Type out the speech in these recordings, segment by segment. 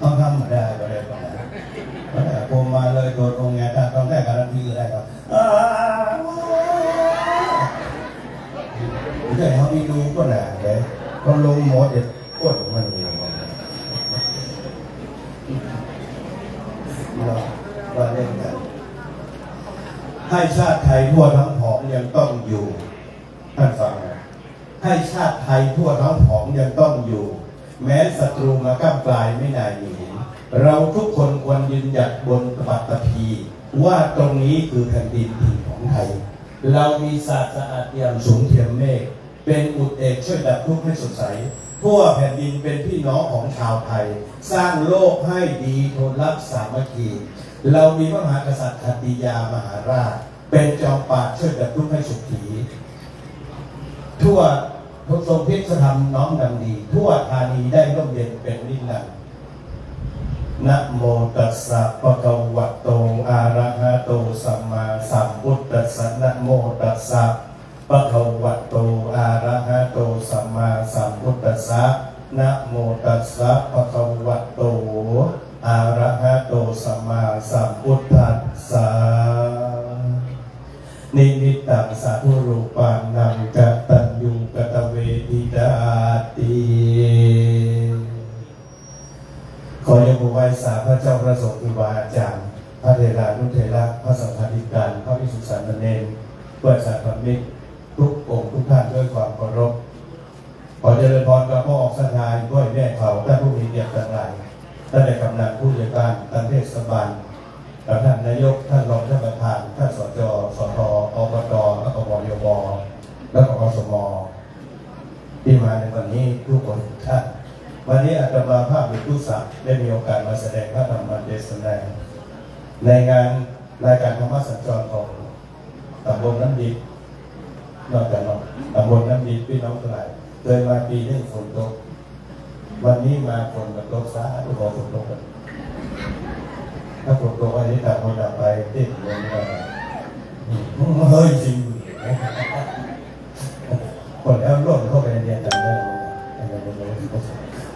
ต้องทำมาได้ก็ได้ผมมาเลยโดนองค์ไงถ้าต้องได้การันตีได้ครับใช่เขามีดูก็หนาเลยก็ลงหมดเด็ดกดมันเราเล่นกันให้ชาติไทยทั่วทั้งผองยังต้องอยู่ท่านฟังนะให้ชาติไทยทั่วทั้งผองยังต้องอยู่แม้ศัตรูมาก้ำกลายไม่นายหนีเราทุกคนควรยืนหยัดบนปัตภีว่าตรงนี้คือแผ่นดินถิ่นของไทยเรามีศาสตร์สะอาดเอี่ยมสูงเทียมเมฆเป็นอุดเอกช่วยดับทุกข์ให้สดใสทั่วแผ่นดินเป็นพี่น้องของชาวไทยสร้างโลกให้ดีทนรักสามัคคีเรามีพระมหากษัตริย์ขัตติยามหาราชเป็นจอมปราบช่วยดับทุกข์ให้สุขีทั่วทุกทรงพิสธรรมน้อมนำดีทั่วธานีได้ร่มเย็นเป็นนิรันดร์นะโมตัสสะภะคะวะโตอะระหะโตสัมมาสัมพุทธัสสะนะโมตัสสะภะคะวะโตอะระหะโตสัมมาสัมพุทธัสสะนะโมตัสสะภะคะวะโตอะระหะโตสัมมาสัมพุทธัสสะนิมิตตังสาธุรูปังนังกตัญญูกตเวทิตาติขอยกมือไหว้สาพระเจ้าพระสงฆ์ครูบาอาจารย์พระเถรานุเถระพระสังฆาธิการพระภิกษุสามเณรเพื่อสาธมิกทุกองค์ทุกท่านด้วยความเคารพขอเจริญพรกับพ่อออกสัทธาด้วยแม่เขาท่านผู้มีเกียรติทั้งหลายท่านในกำนันผู้จัดการท่านเทศบาลท่านนายกท่านรองท่านประธานท่านสจสทอบตและก็บยบและก็อสมที่มาในวันนี้ทุกคนท่านวันนี้อาตมาภาพบุตุศักดิ์ได้มีโอกาสมาแสดงพระธรรมเทศนาในงานรายการธรรมสัญจรของตำบลน้ำดิบนอกจากตำบลน้ำดิบพี่น้องทั้งหลายเคยมาปีนี้ฝนตกวันนี้มาฝนตกซะทุกคนฝนตกถ้าฝนตกวันนี้ต่างคนต่างไปติดเลยเฮ้ยจริงคนแล้วร่วมเข้าไปในเรียนกันได้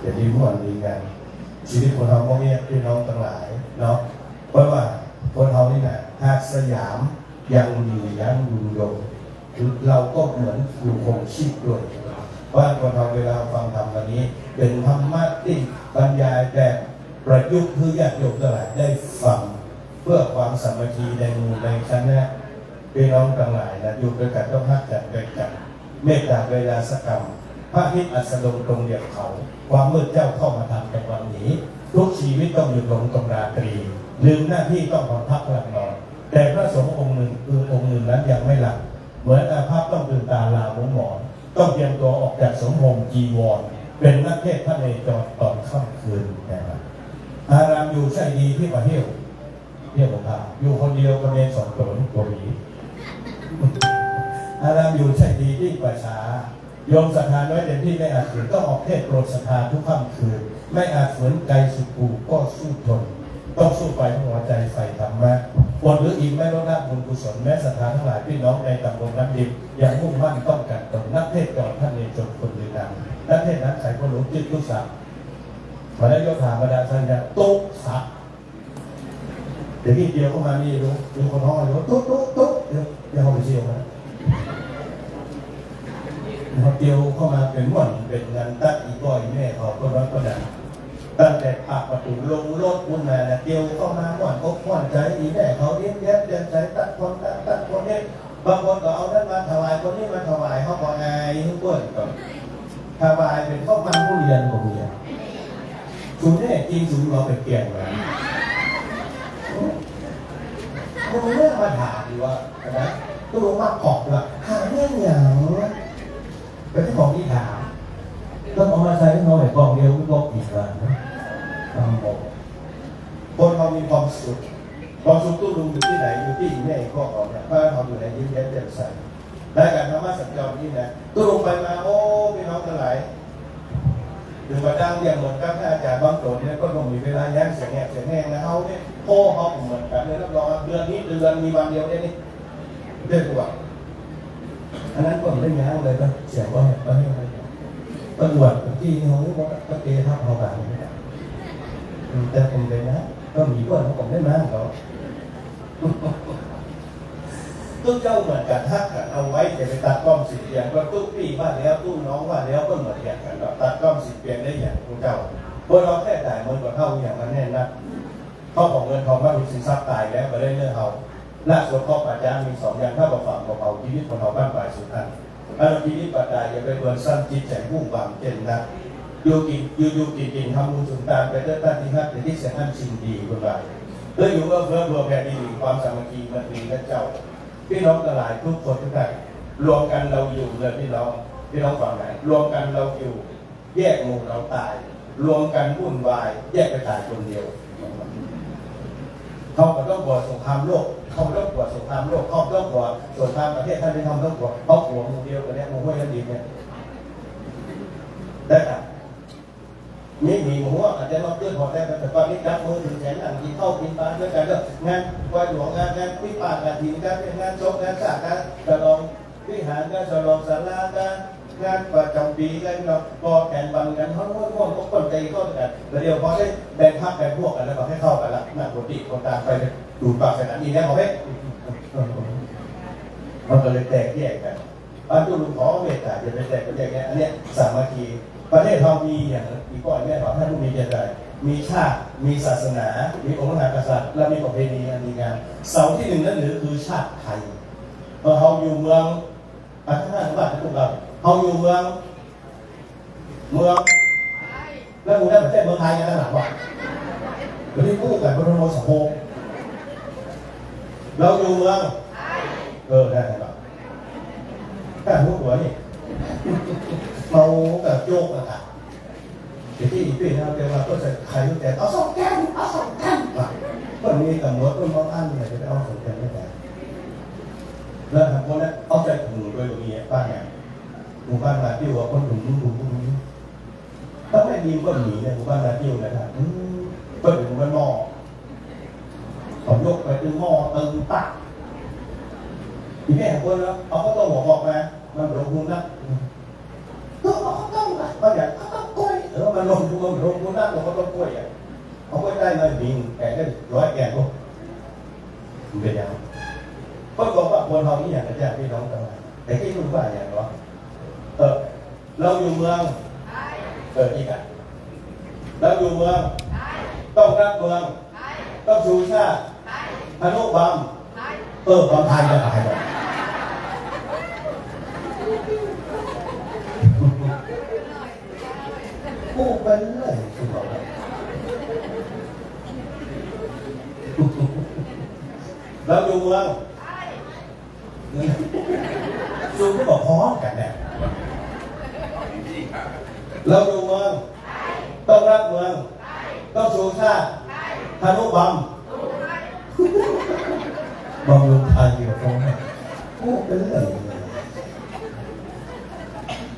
อย่าดีมั่วดีงานชีวิตคนเราพวกนี้พี่น้องทั้งหลายเนาะเพราะว่าคนเรานี่นะหากสยามยังมียังอยู่ยงเราก็เหมือนอยู่คงชีพด้วยว่าคนเราเวลาฟังธรรมวันนี้เป็นธรรมะที่บรรยายแบบประยุกต์เพื่อญาติโยมทั้งหลายได้ฟังเพื่อความสามัคคีในหมู่ในคณะพี่น้องทั้งหลายนะอยู่ด้วยกันต้องฮักกันด้วยกันเมตตาเวลาสกรรมพระฮิตอัสดงตรงเดียวเขาความมืดเจ้าเข้ามาทำแต่วันนี้ทุกชีวิตต้องอยู่ลงตรงราตรีลืมหน้าที่ต้องผ่อนพักหลับนอนแต่พระสงฆ์องค์หนึ่งคือองค์หนึ่งนั้นยังไม่หลับเหมือนอาภัพต้องตื่นตาลาหมุนหมอนต้องเตรียมตัวออกจากสมภพจีวรเป็นนักเทศน์พระเนจรตอนค่ำคืนนะครับอารามอยู่ใช่ดีที่ประเทศเที่ยวของข้าอยู่คนเดียวก็เรียนสองตัวนี้ตัวนี้อารามอยู่ใช่ดีที่ประชาโยมศรัทธาน้อยเต็มที่ไม่อาจฝืนต้องออกเทศโปรดศรัทธาทุกค่ำคืนไม่อาจฝืนใจสุกูก็สู้ทนต้องสู้ไปหัวใจใส่ธรรมะบทหรืออีกไม่ลดละบุญกุศลแม้ศรัทธาทั้งหลายพี่น้องในตำบลน้ำดิบอย่างมุ่งมั่นต้องการตนนักเทศก่อนท่านเองจบคนดีดังนักเทศนั้นใส่คนหลงจิตทุกสักมาได้ยกถามมาดาสัญญาตุ๊กสักเดี๋ยวพี่เดียวเข้ามานี่รู้มีคนห้องอยู่ตุ๊กตุ๊กตุ๊กเดี๋ยวเขาไปเชี่ยวนะพอเดียวเข้ามาเป็นม่วนเป็นงานตัดอีกบ่อยแม่เขาก็ร้อนก็ดังตั้งแต่ปากประตูลงรถอุ่นมาเดียวเข้ามาม่วนอกม่วนใจอีแม่เขาเลี้ยงแย้มเดินใจตัดคนนั้นตัดคนนี้บางคนก็เอานั้นมาถวายคนนี้มาถวายเขาบอกไงทุกคนก็ถวายเป็นข้าวมันผู้เรียนของเรียนสูงเนี่ยจริงสูงเราเป็นเกียงเลยมึงเรื่องมาถามดีว่านะก็รู้ว่าขอบว่าหาเรื่องอย่างเป็นที่ของที่ถามต้องเอามาใช้ให้เขาแบบกองเดียวไม่กองอีกแล้วทำบอกคนเรามีความสุขตู้ลุงอยู่ที่ไหนอยู่ที่แม่ก็ของเนี่ยบ้านเขาอยู่ไหนยิ้มแย้มแจ่มใสได้การธรรมะสัจจรนี่นะตู้ลุงไปมาโอ้พี่น้องทั้งหลายถึงมาดังอย่างเหมือนกับอาจารย์บางตัวเนี่ยก็ต้องมีเวลาแย้มเสียงแห้งนะเขาเนี่ยโอ้เขาเหมือนกันเลยรับรองเดือนนี้เดือนมีวันเดียวเนี่ยนี่เดือนกว่าอันนั้นก็ไม่ย้างเลยก็เสียงว่าให้ตำรวจที่เขาบอกตะเกียบทับเขาแบบนี้ แต่ผมเลยนะก็มีด้วยของผมได้มากเขาตู้เจ้าเหมือนกันทักกันเอาไว้จะไปตัดกล้องสิบเปียงก็ตู้พี่ว่าแล้วตู้น้องว่าแล้วก็เหมือนกันเราตัดกล้องสิบเปียงได้อย่างตู้เจ้าพวกเราแค่จ่ายเงินกว่าเท่าอย่างนั้นแน่นะเขาของเงินทองว่ามีสินทรัพย์ตายแล้วมาได้เรื่องเขาล่าสุดข้อปัจจัยมีสองอย่างถ้าเราฝังเอาชีวิตคนเราบ้านปลายสุดทันอันชีวิตปัจจัยอย่าไปเบิร์นสั้นจิตใจมุ่งหวังเจนนะอยู่กินทำบุญสุนทานไปเรื่อยๆที่ฮัทในที่เสียงอันชินดีคนไรแล้วอยู่เพื่อแผ่นดินความสามัคคีมันมีและเจ้าพี่น้องทั้งหลายทุกคนทุกท่านรวมกันเราอยู่เลยพี่น้องฟังไหนรวมกันเราอยู่แยกหมู่เราตายรวมกันวุ่นวายแยกไปตายคนเดียวเขาก็ต้องบวชสงครามโลกเขาต้องบวชสงครามโลกเขาต้องบวชสงครามประเทศท่านไม่ทำต้องบวชเขาหัวหมู่เดียวกันเนี่ยหมู่ห้วยยันดีเนี่ยได้ครับมีหมูอาจจะมาเพื่อนพอได้แต่ตอนนี้จับมือถึงแสนกินข้าวกินปลาด้วยกันก็งานไหว้หลวงงานพิพาทงานถิ่นงานศพงานสร้างงานฉลองวิหารงานฉลองศาลางานประจำปีกันเราก่อแข่งบังกันห้องพวกคนใจเข้ากันแล้วเดี๋ยวพอได้แบ่งภาคแบ่งพวกกันแล้วก็ให้เข้ากันละนั่งคนดีคนตามไปดูปากสนามนี้แล้วเขามันก็เลยแตกแยกกันบ้านตู้ลุงขอเมตตาจะไปแตกกันอย่างเงี้ยอันนี้สามัคคีประเทศเรามีอย่างอีกก่อนแม่บอกท่านผู้มีเกียรติมีชาติมีศาสนามีองค์พระมหากษัตริย์และมีประเพณีมีงานเสาที่หนึ่งนั่นหรือคือชาติไทยเราอยู่เมืองพัฒนาบ้านทุกเราเราอยู่เมืองแล้วมึงได้ประเทศเมืองไทยกันหรือเปล่าเราที่พูดกันบนโมสะโพกเราอยู่เมืองได้ไหมแค่พูดหัวนี่เมาแบบโยกอะค่ะที่อีกปีนะเดี๋ยวเราก็จะใครรู้แต่เอาสองแก้มก็มีตำรวจก็มองอันเนี่ยจะไปเอาสองแก้มไม่ได้แล้วทางคนนั้นเอาใจถึงโดยตรงนี้บ้านเนี่ยหมู่บ้านนาติ้วคนถุงถ้าไม่มีก็หนีเนี่ยหมู่บ้านนาติ้วนะครับก็ถึงมันหม้อผมยกไปถึงหม้อตึงตักทีนี้คนแล้วเอาก็ต้องหัวออกมามันลงทุนนะต้องบางอย่างต้องกล้วยมันลงทุนมันลงทุนนั่นเราก็ต้องกล้วยอ่ะเขาก็ได้มาบินแก่ได้100 แก่ก็มันเป็นยังไงก็บอกว่าคนเรานี่อย่างไรพี่น้องกันแต่ที่คุณว่าอย่างไรเราอยู่เมืองอีกอ่ะเราอยู่เมืองต้องรักเมืองต้องชูชาติอนุบาลความไทยจะหายไปพูดไปเลยคุณบอกเราอยู่เมืองจูนก็บอกพร้อมกันเนี่ยเราอยู่เมืองต้องรักเมืองต้องชูชาติอนุบาลบำรุงไทยอยู่ตรงนี้พูดไปเลย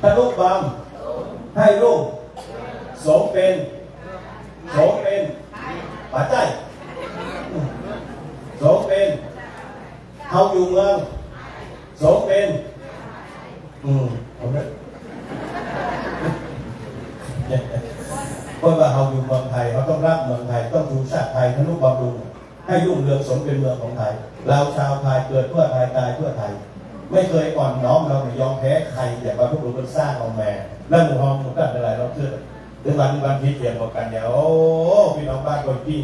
อนุบาลให้ลูกสมเป็นปัจจัยสมเป็นเขาอยู่เมืองสมเป็นผมนะเพราะว่าเขาอยู่เมืองไทยเขาต้องรักเมืองไทยต้องชูชาติไทยทนุบำรุงให้รุ่งเรืองสมเป็นเมืองของไทยเราชาวไทยเกิดเพื่อไทยตายเพื่อไทยไม่เคยอ่อนน้อมเราไม่ยอมแพ้ใครแต่ว่าพวกเราเป็นสร้างเอาแม่แล้วหมู่ห้องหมู่กันอะไรเราเชื่อหรือวันพิเศษบอกกันเนี่ยโอ้พี่น้องบ้านคนพี่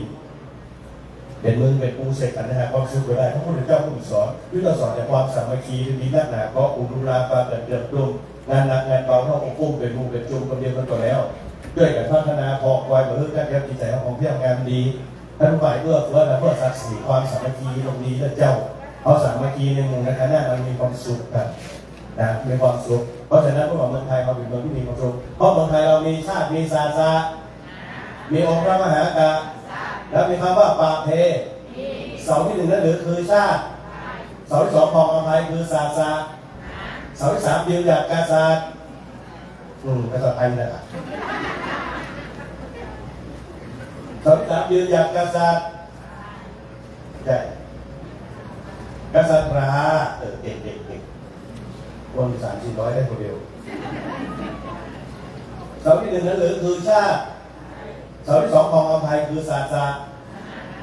เป็นมึงเป็นปูเสกกันนะฮะความสุขก็ได้พระพุทธเจ้าผู้สอนที่เราสอนจากความสามัคคีที่มีนักหนาก็อุรุราปาเกิดกลุ่มงานหนักงานเบาเท่าองค์กุ้งเป็นมุงเป็นจุ่มคนเดียวกันตัวแล้วด้วยกันพัฒนาพอควายบรรลุการเรียนจิตใจของเพียงงานดีท่านฝ่ายเพื่อศักดิ์ศรีความสามัคคีตรงนี้และเจ้าเอาสามัคคีในหมู่ในคณะมันมีความสุขกันนะมีความสุขเพราะฉะนั้นพวกเราเมืองไทยเราเป็นเมืองที่มีความสุขเพราะเมืองไทยเรามีชาติมีศาสนามีองค์พระมหากษัตริย์แล้วมีคำว่าปาเพเสาที่หนึ่งนั่นหรือคือชาติเสาที่สองของอภัยคือศาสนาเสาที่สามยืนหยัดกษัตริย์ภาษาไทยนะครับเสาที่สามยืนหยัดกษัตริย์ใช่กษัตริย์ราเด็กคน300-400ได้คนเดียวเสาที่หนึ่งนั่นหรือคือชาติเสาที่สองของอภัย คือศาสตร์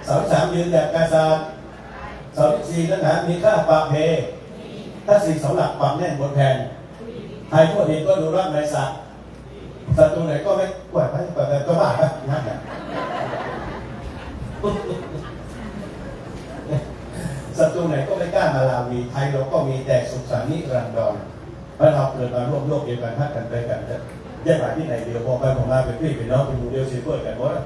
เสาที่สามยืนแบบกายศาสตร์เสาที่สี่นั้นนะมีค่าปากเพถ้าสี่เสาหลักปักแน่นบนแผ่นใครทั่วดินก็ดูรักในสัตว์ศัตรูไหนก็ไม่กวดไปก็บ้าไปนั่นแหละศัตรูไหนก็ไม่กล้ามาลาวีไทยเราก็มีแต่สุขสันต์นิรันดรเพราะเราเกิดมาร่วมโลกเดียวกันทักกันไปกันแยกหมายที่ไหนเดียวพอไปผมมาเป็นพี่เป็นน้องเป็นหมู่เดียวซีเพื่อนกันหมด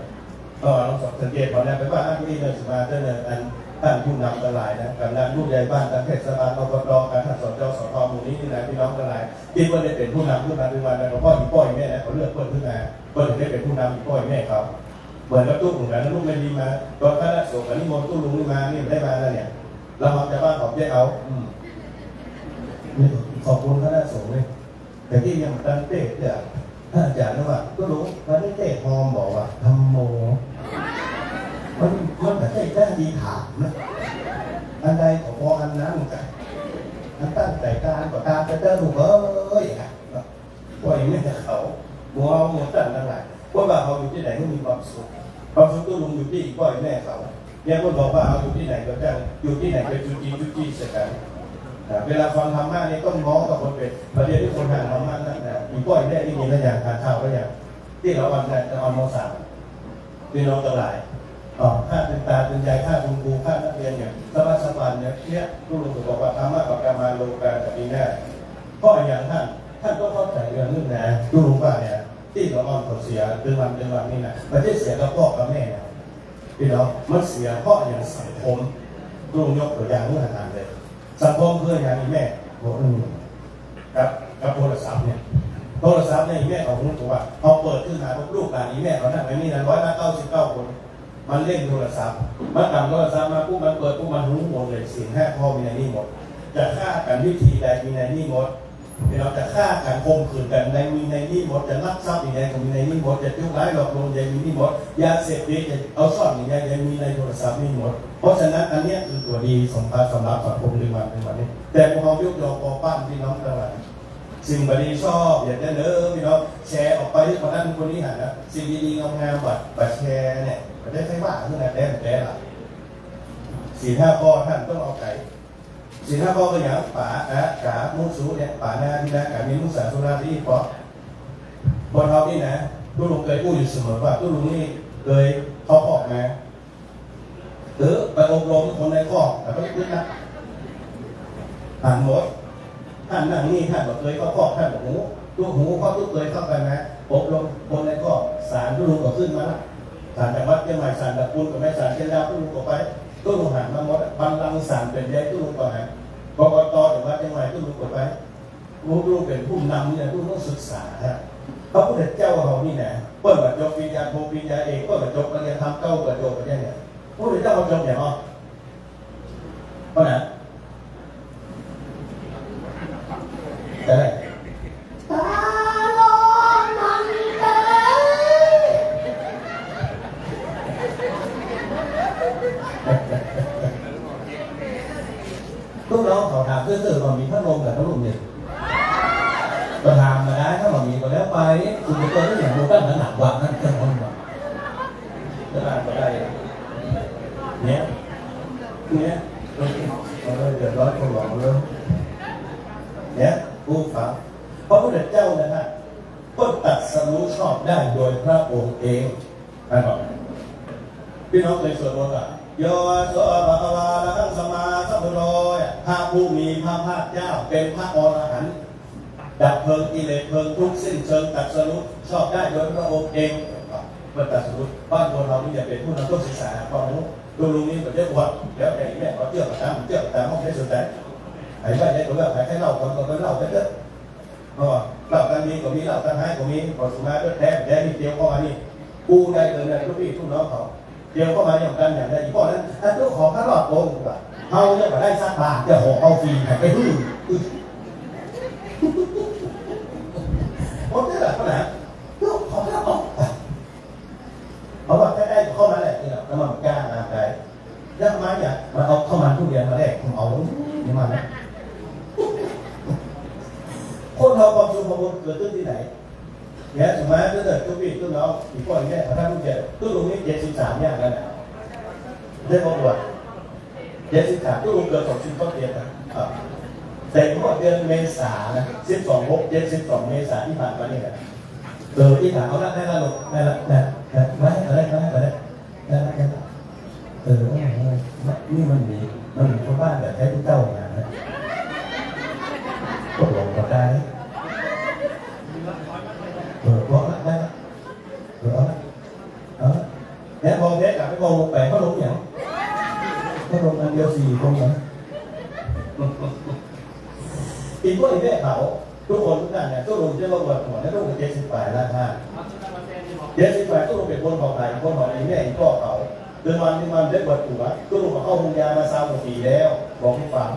ก็เราสังเกตพอแล้วไปว่าที่เนินสมาเตอร์เนินอันท่านผู้นำกันหลายนะกำนันผู้ใหญ่บ้านการเทศบาลอบตการท่านสจสทหมู่นี้นี่นะพี่น้องกันหลายคิดว่าได้เป็นผู้นำผู้นำเป็นวันแล้วพ่ออีพ่ออีแม่นะเขาเลือกเพื่อนขึ้นมาเพื่อนถึงได้เป็นผู้นำอีพ่ออีแม่เขาเหมือนกับตู้หนุ่มแล้วลูกไม่ดีมาตอนข้าราชการนิมนต์ตู้ลุงนี่มานี่ได้มาแล้วเนี่ยเรามาจากบ้านของเจ้าเอาขอบคุณข้าราชการเลยแต่ที่ยังตั้งเต้เนี่ยท่านอาจารย์นะว่าก็รู้ท่านได้เต้ฮอมบอกว่าทำโมมันแบบได้ดีถามนะอันใดของพออันนั้นกันอันตั้งใจการก็ตามจะเจอหนูเอ้ยปล่อยไม่จะเขามัวตั้งทั้งหลายว่าเขาอยู่ที่ไหนก็มีความสุขความสุขก็ลงอยู่ที่ปล่อยแม่เขาเนี่ยคนบอกว่าเอาอยู่ที่ไหนก็จะอยู่ที่ไหนไปจุจีเสร็จกันเวลาฟังธรรมะนี่ต้องง้อกับคนเป็นประเด็นที่คนทางธรรมะนั่นนะมีปล่อยแม่ที่มีอะไรอย่างทานข้าวก็อย่างที่เราวันนั้นเอาโมสั่งพี่น้องทั้งหลายค่าเป็นตาเป็นยายค่าคุณครูค่านักเรียนอย่างสบายเนี่ยทุกลุงบอกว่าธรรมะกับการมาโลกาจะมีแน่เพราะอย่างท่านก็เข้าใจเรื่องนึงนะทุกลุงว่าเนี่ยที่เราอ่อนเขาเสียเดือนวันนี่นะไม่ใช่เสียกับพ่อกับแม่นะพี่น้องมันเสียเพราะอย่างสังคมทุกลุงยกตัวอย่างเรื่องงานเลยสังคมเพื่อนอย่างนี้แม่บอกกับโทรศัพท์เนี่ยโทรศัพท์เนี่ยแม่ของลุงบอกว่าเอาเปิดขึ้นมาลูกหลานนี้แม่เขานั่งไว้นี่นะ199 คนมันเล่นโทรศัพท์มันทำโทรศัพท์มาปุ๊บมันเปิดปุ๊บมันรู้หมดเลยสิ่งแค่พ่อมีในนี่หมดจะฆ่ากันวิธีใดมีในนี่หมดเราจะฆ่ากันข่มขืนกันในมีในนี่หมดจะลักทรัพย์อย่างไรก็มีในนี่หมดจะจุกร้ายหลอกลวงยังมีนี่หมดยาเสพติดจะเอาซ่อนอย่างไรยังมีในโทรศัพท์นี่หมดเพราะฉะนั้นอันนี้คือตัวดีสำหรับสังคมในวันนี้แต่พวกเรายกยอปอปั้นพี่น้องทั้งหลายสิ่งบดีชอบอยากจะเด้อพี่น้องแชร์ออกไปที่คนนั้นคนนี้หันนะสิ่งดีๆงามๆบัดแชร์เนี่ยมันได้ใช้ว่าเมื่อไหร่แต่ละ4-5 ข้อท่านต้องเอาไก่4-5 ข้อก็อย่างป่ากามุสูเนี่ยป่าหน้าที่นะกามีมุสาสุราที่เพราะบนเขานี่นะทุลุงเคยพูดอยู่เสมอว่าทุลุงนี่เคยเขาออกมาไปอบรมคนในข้อแต่ก็ไม่นะผ่านหมดท่านนั่งนี่ท่านบอกเคยเขาข้อท่านบอกหูเขาทุกเคยเข้าไปนะอบรมคนในข้อสารทุลุงก็ขึ้นมาละสารจังหวัดเชียงใหม่สารตะปูนกับแม่สารเชียงดาวทุลุงก็ไปตู้ลุงหันมาหมดบัลลังก์ศาลเป็นใหญ่ตู้ลุงก่อนนะกกตจังหวัดเชียงใหม่ตู้ลุงกดไปลุงเป็นผู้นำเนี่ยตู้ต้องศึกษาพระพุทธเจ้าเขานี่นะเปิดจบปริญญาโทปริญญาเอกเปิดจบปริญญาธรรมเก้าเปิดจบปริญญาเนี่ยพระพุทธเจ้าเขาจบอย่างไรเพราะนั้นแต่ตาลอนมันเตลูกน้องเขาถามเพื่อนๆว่ามีพัดลมกับพัดลมเนี่ยก็ถามมาได้ถ้าเรามีก็แล้วไปคุณจะต้องอย่างดูกันหนักกว่านั่นจะร้อนกว่าจะได้ก็ได้เนี่ยเดือดร้อนคนหลงเรื่องเนี่ยผู้ฟังพระพุทธเจ้านะฮะก็ตรัสรู้ชอบได้โดยพระองค์เองนะครับพี่น้องเคยสวดมนต์อ่ะโยโสภะคะวาอะระหังสัมมาสัมพุทโธพระผู้มีพระภาคเจ้าเป็นพระอรหันต์ดับเพลิงกิเลสเพลิงทุกข์สิ้นเชิงตรัสรู้ชอบได้โดยพระองค์เองเมื่อตรัสรู้บ้านคนเรานี่จะเป็นผู้นำต้องศึกษาความรู้ดูลุงนี้แบบเจ้าวัดแล้วแต่แม่เขาเชื่อตามห้องได้สุดแต่ไอ้บ้านเนี่ยตัวแบบให้เล่าคนก็เล่าไปเถอะเพราะว่าเล่ากันมีก็มีเล่ากันหายก็มีพอสุมาด้วยแท้นี่เดียวเข้ามานี่กูได้เลยนะลูกพี่ทุกน้องเขาเดียวเข้ามาอย่างกันอย่างไรอีกข้อนั้นถ้าลูกของข้ารอดโกงแบบเขาเนี่ยมาได้สักบาทจะห่อเอาฟรีไปดื้อผมได้แบบขนาดลูกของข้ารอดเพราะว่าแค่ได้เข้ามาแหละนี่แหละแล้วมันกล้ามาได้แล้วมาเนี่ยมาเอาเข้ามาทุเรียนมาแรกผมเอานี่มาเนี่ยคนเราความสุขความเกิดขึ้นที่ไหนเนี่ยถูกไหมถ้าเกิดทุกปีทุกน้องอีกคนเนี่ยพระท่านผู้เจริญตู้ตรงนี้73 อย่างนั้นนะได้บอกว่า73ตู้ลงเกิน20ก็เตียนนะแต่เมื่อเดือนเมษานะ12 เมษาที่ผ่านมานี่แหละที่ถามเขาละได้ละลูกได้ละไม่อะไรนี่มันมีชาวบ้านแบบใช้ผู้เจ้าอย่างนั้นตกลงก็ได้บอกละได้ละแล้วมองเด็กกับไม่มองลงไปเขาลงอย่างเขาลงอันเดียว4 คนนะอีกพวกนี้เขาทุกคนทุกท่านเนี่ยตู้ลงจะลงแบบหัวแล้วตู้เป็น78ล้านห้า78ตู้ลงเป็นคนของใครคนของอีแม่อีพ่อเขาเดือนวันได้บทตัวตู้ลงมาเข้าโรงยามา20 ปีแล้วบอกให้ฟัง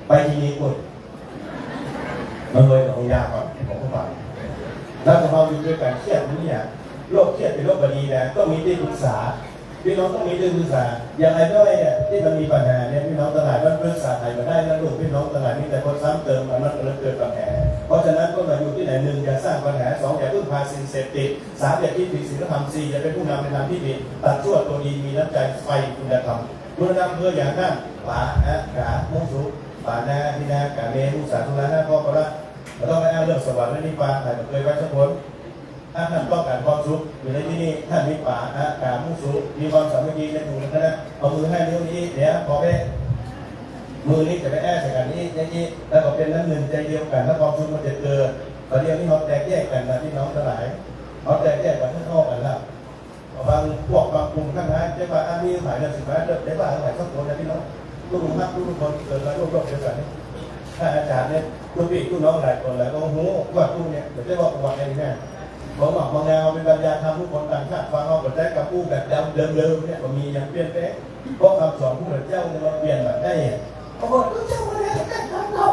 ไปที่นี่คุณมาเลยโรงยาก่อนบอกให้ฟังแล้วเราอยู่ด้วยกันเครียดนี่เนี่ยโรคเครียดเป็นโรคบดีนะต้องมีที่ปรึกษาพี่น้องต้องมีที่ปรึกษาอย่างไรด้วยเนี่ยที่มันมีปัญหาเนี่ยพี่น้องตลาดมันปรึกษาใครมาได้แล้วลูกพี่น้องตลาดนี่แต่คนซ้ำเติมมันเกิดปัญหาเพราะฉะนั้นก็มาอยู่ที่ไหน1อย่าสร้างปัญหา2อย่าพึ่งพาสิ่งเสพติด3อย่าคิดผิดศีลธรรม4อย่าเป็นผู้นำในทางที่ผิดตัดชั่วตัวดีมีน้ำใจไฟคุณธรรมคุณธรรมเพื่ออย่างนั้นป่านะกามุ่งสุป่านาที่นากาเมมุสาธุลานะพ่อก็ละเราต้องไปอ้างเรื่องสวรรค์และนิพพานแต่เคยไว้สักคนท่านต้องการความสุขอยู่ในที่นี้ท่านมีป่ากามุ่งสุมีความสามัคคีในหมู่คณะเอามือให้นิ้วนี้เดี๋ยวพอไปมือนี้จะไปแอบใส่กันนี้อย่างนี้แล้วก็เป็นน้ำหนึ่งใจเดียวกันถ้าความสุขมันจะเกิดตอนเดียวนี้เขาแตกแยกกันนะพี่น้องทั้งหลายเขาแตกแยกกันทั้งนอกกันแล้วบางพวกบางกลุ่มข้างในจะว่ามีหมายเลข15ได้ว่าหมายสักคนนะพี่น้องทุกคนเกิดมาร่วมเดียวกันถ้าอาจารย์เนี่ยทุกพี่ทุกน้องหลายคนหลายก็หูว่าทุกเนี่ยจะได้ว่าประวัติอะไรแน่ผมบอกบางแนวเป็นปัญญาธรรมทุกคนต่างชาติฟังเอาแต่ได้กับผู้แบบเดิมเนี่ยมันมีอย่างเปลี่ยนแปลงเพราะคำสอนผู้เป็นเจ้าเนี่ยมันเปลี่ยนแบบได้บางคนก็เจ้ามาแล้วแต่ทำเขา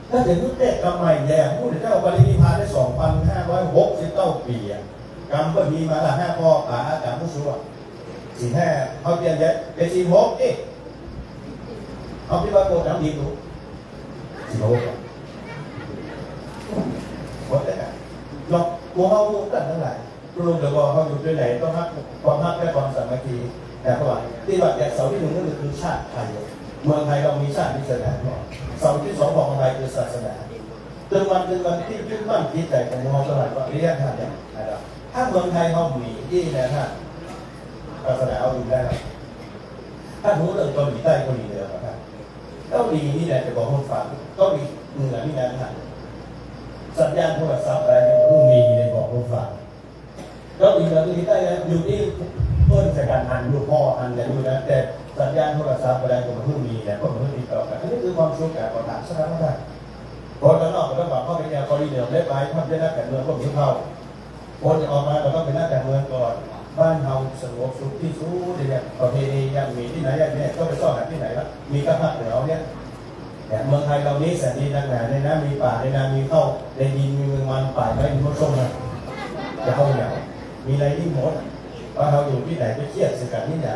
ถ้าถึงยุคเด็กทำไมแย่ผู้เป็นเจ้าปรินิพพานได้2,569 ปีกรรมก็มีมาละ5 ข้ออาจารย์ผู้ช่วย45เขาเปลี่ยนเยอะเป็น46เอ๊ะเอาที่ว่าโกจำดีดู46หมดเลยลองกลัวเขาพูดกันทั้งหลายรู้แต่ว่าเขาอยู่ด้วยไหนต้องรักความรักและความสามัคคีแต่เพราะว่าที่ว่าแต่เสาที่1นั่นคือชาติไทยเมืองไทยเรามีชาติศาสนาเสาที่2ของไทยคือศาสนาจนวันที่ยึดมั่นที่ใจของเราตลอดว่าเรียกท่านเนี่ยนะครับถ้าเมืองไทยเขามีที่นะท่านศาสนาเอาอยู่ได้ถ้ารู้เรื่องเกาหลีใต้เกาหลีเหนือครับเกาหลีนี่แหละจะบอกคนฟังเกาหลีเหนือนี่นะท่านสัญญาณโทรศัพท์อะไรนี่มันมีในบอกคนฟังแล้วอีกอย่างที่ได้อยู่ที่เพิ่มจากการอันดูพ่ออันแต่ดูนะแต่สัญญาณโทรศัพท์อะไรก็มันเพิ่งมีเนี่ยก็มันเพิ่งมีต่อกันอันนี้คือความสุขจากประธานสถานการณ์พอจะนอกก็ต้องบอกเข้าไปแนวกรณีเดิมได้ไปทำได้นักการเมืองก็มีเข้าคนจะออกมาเราต้องเป็นนักการเมืองก่อนบ้านเราสงบสุขที่สุดเนี่ยประเพณียังมีที่ไหนอย่างนี้ก็ไปซ่อนหาที่ไหนละมีกระพักเหนือเนี่ยเมืองไทยเรานี้แสนดีนักหนาในน้ำมีป่าในน้ำมีเข้าในดินมีเมืองมันป่าไม่มีมดส้มนะจะเข้าอย่างมีอะไรที่หมดว่าเราอยู่ที่ไหนไปเครียดสิกันที่ไหน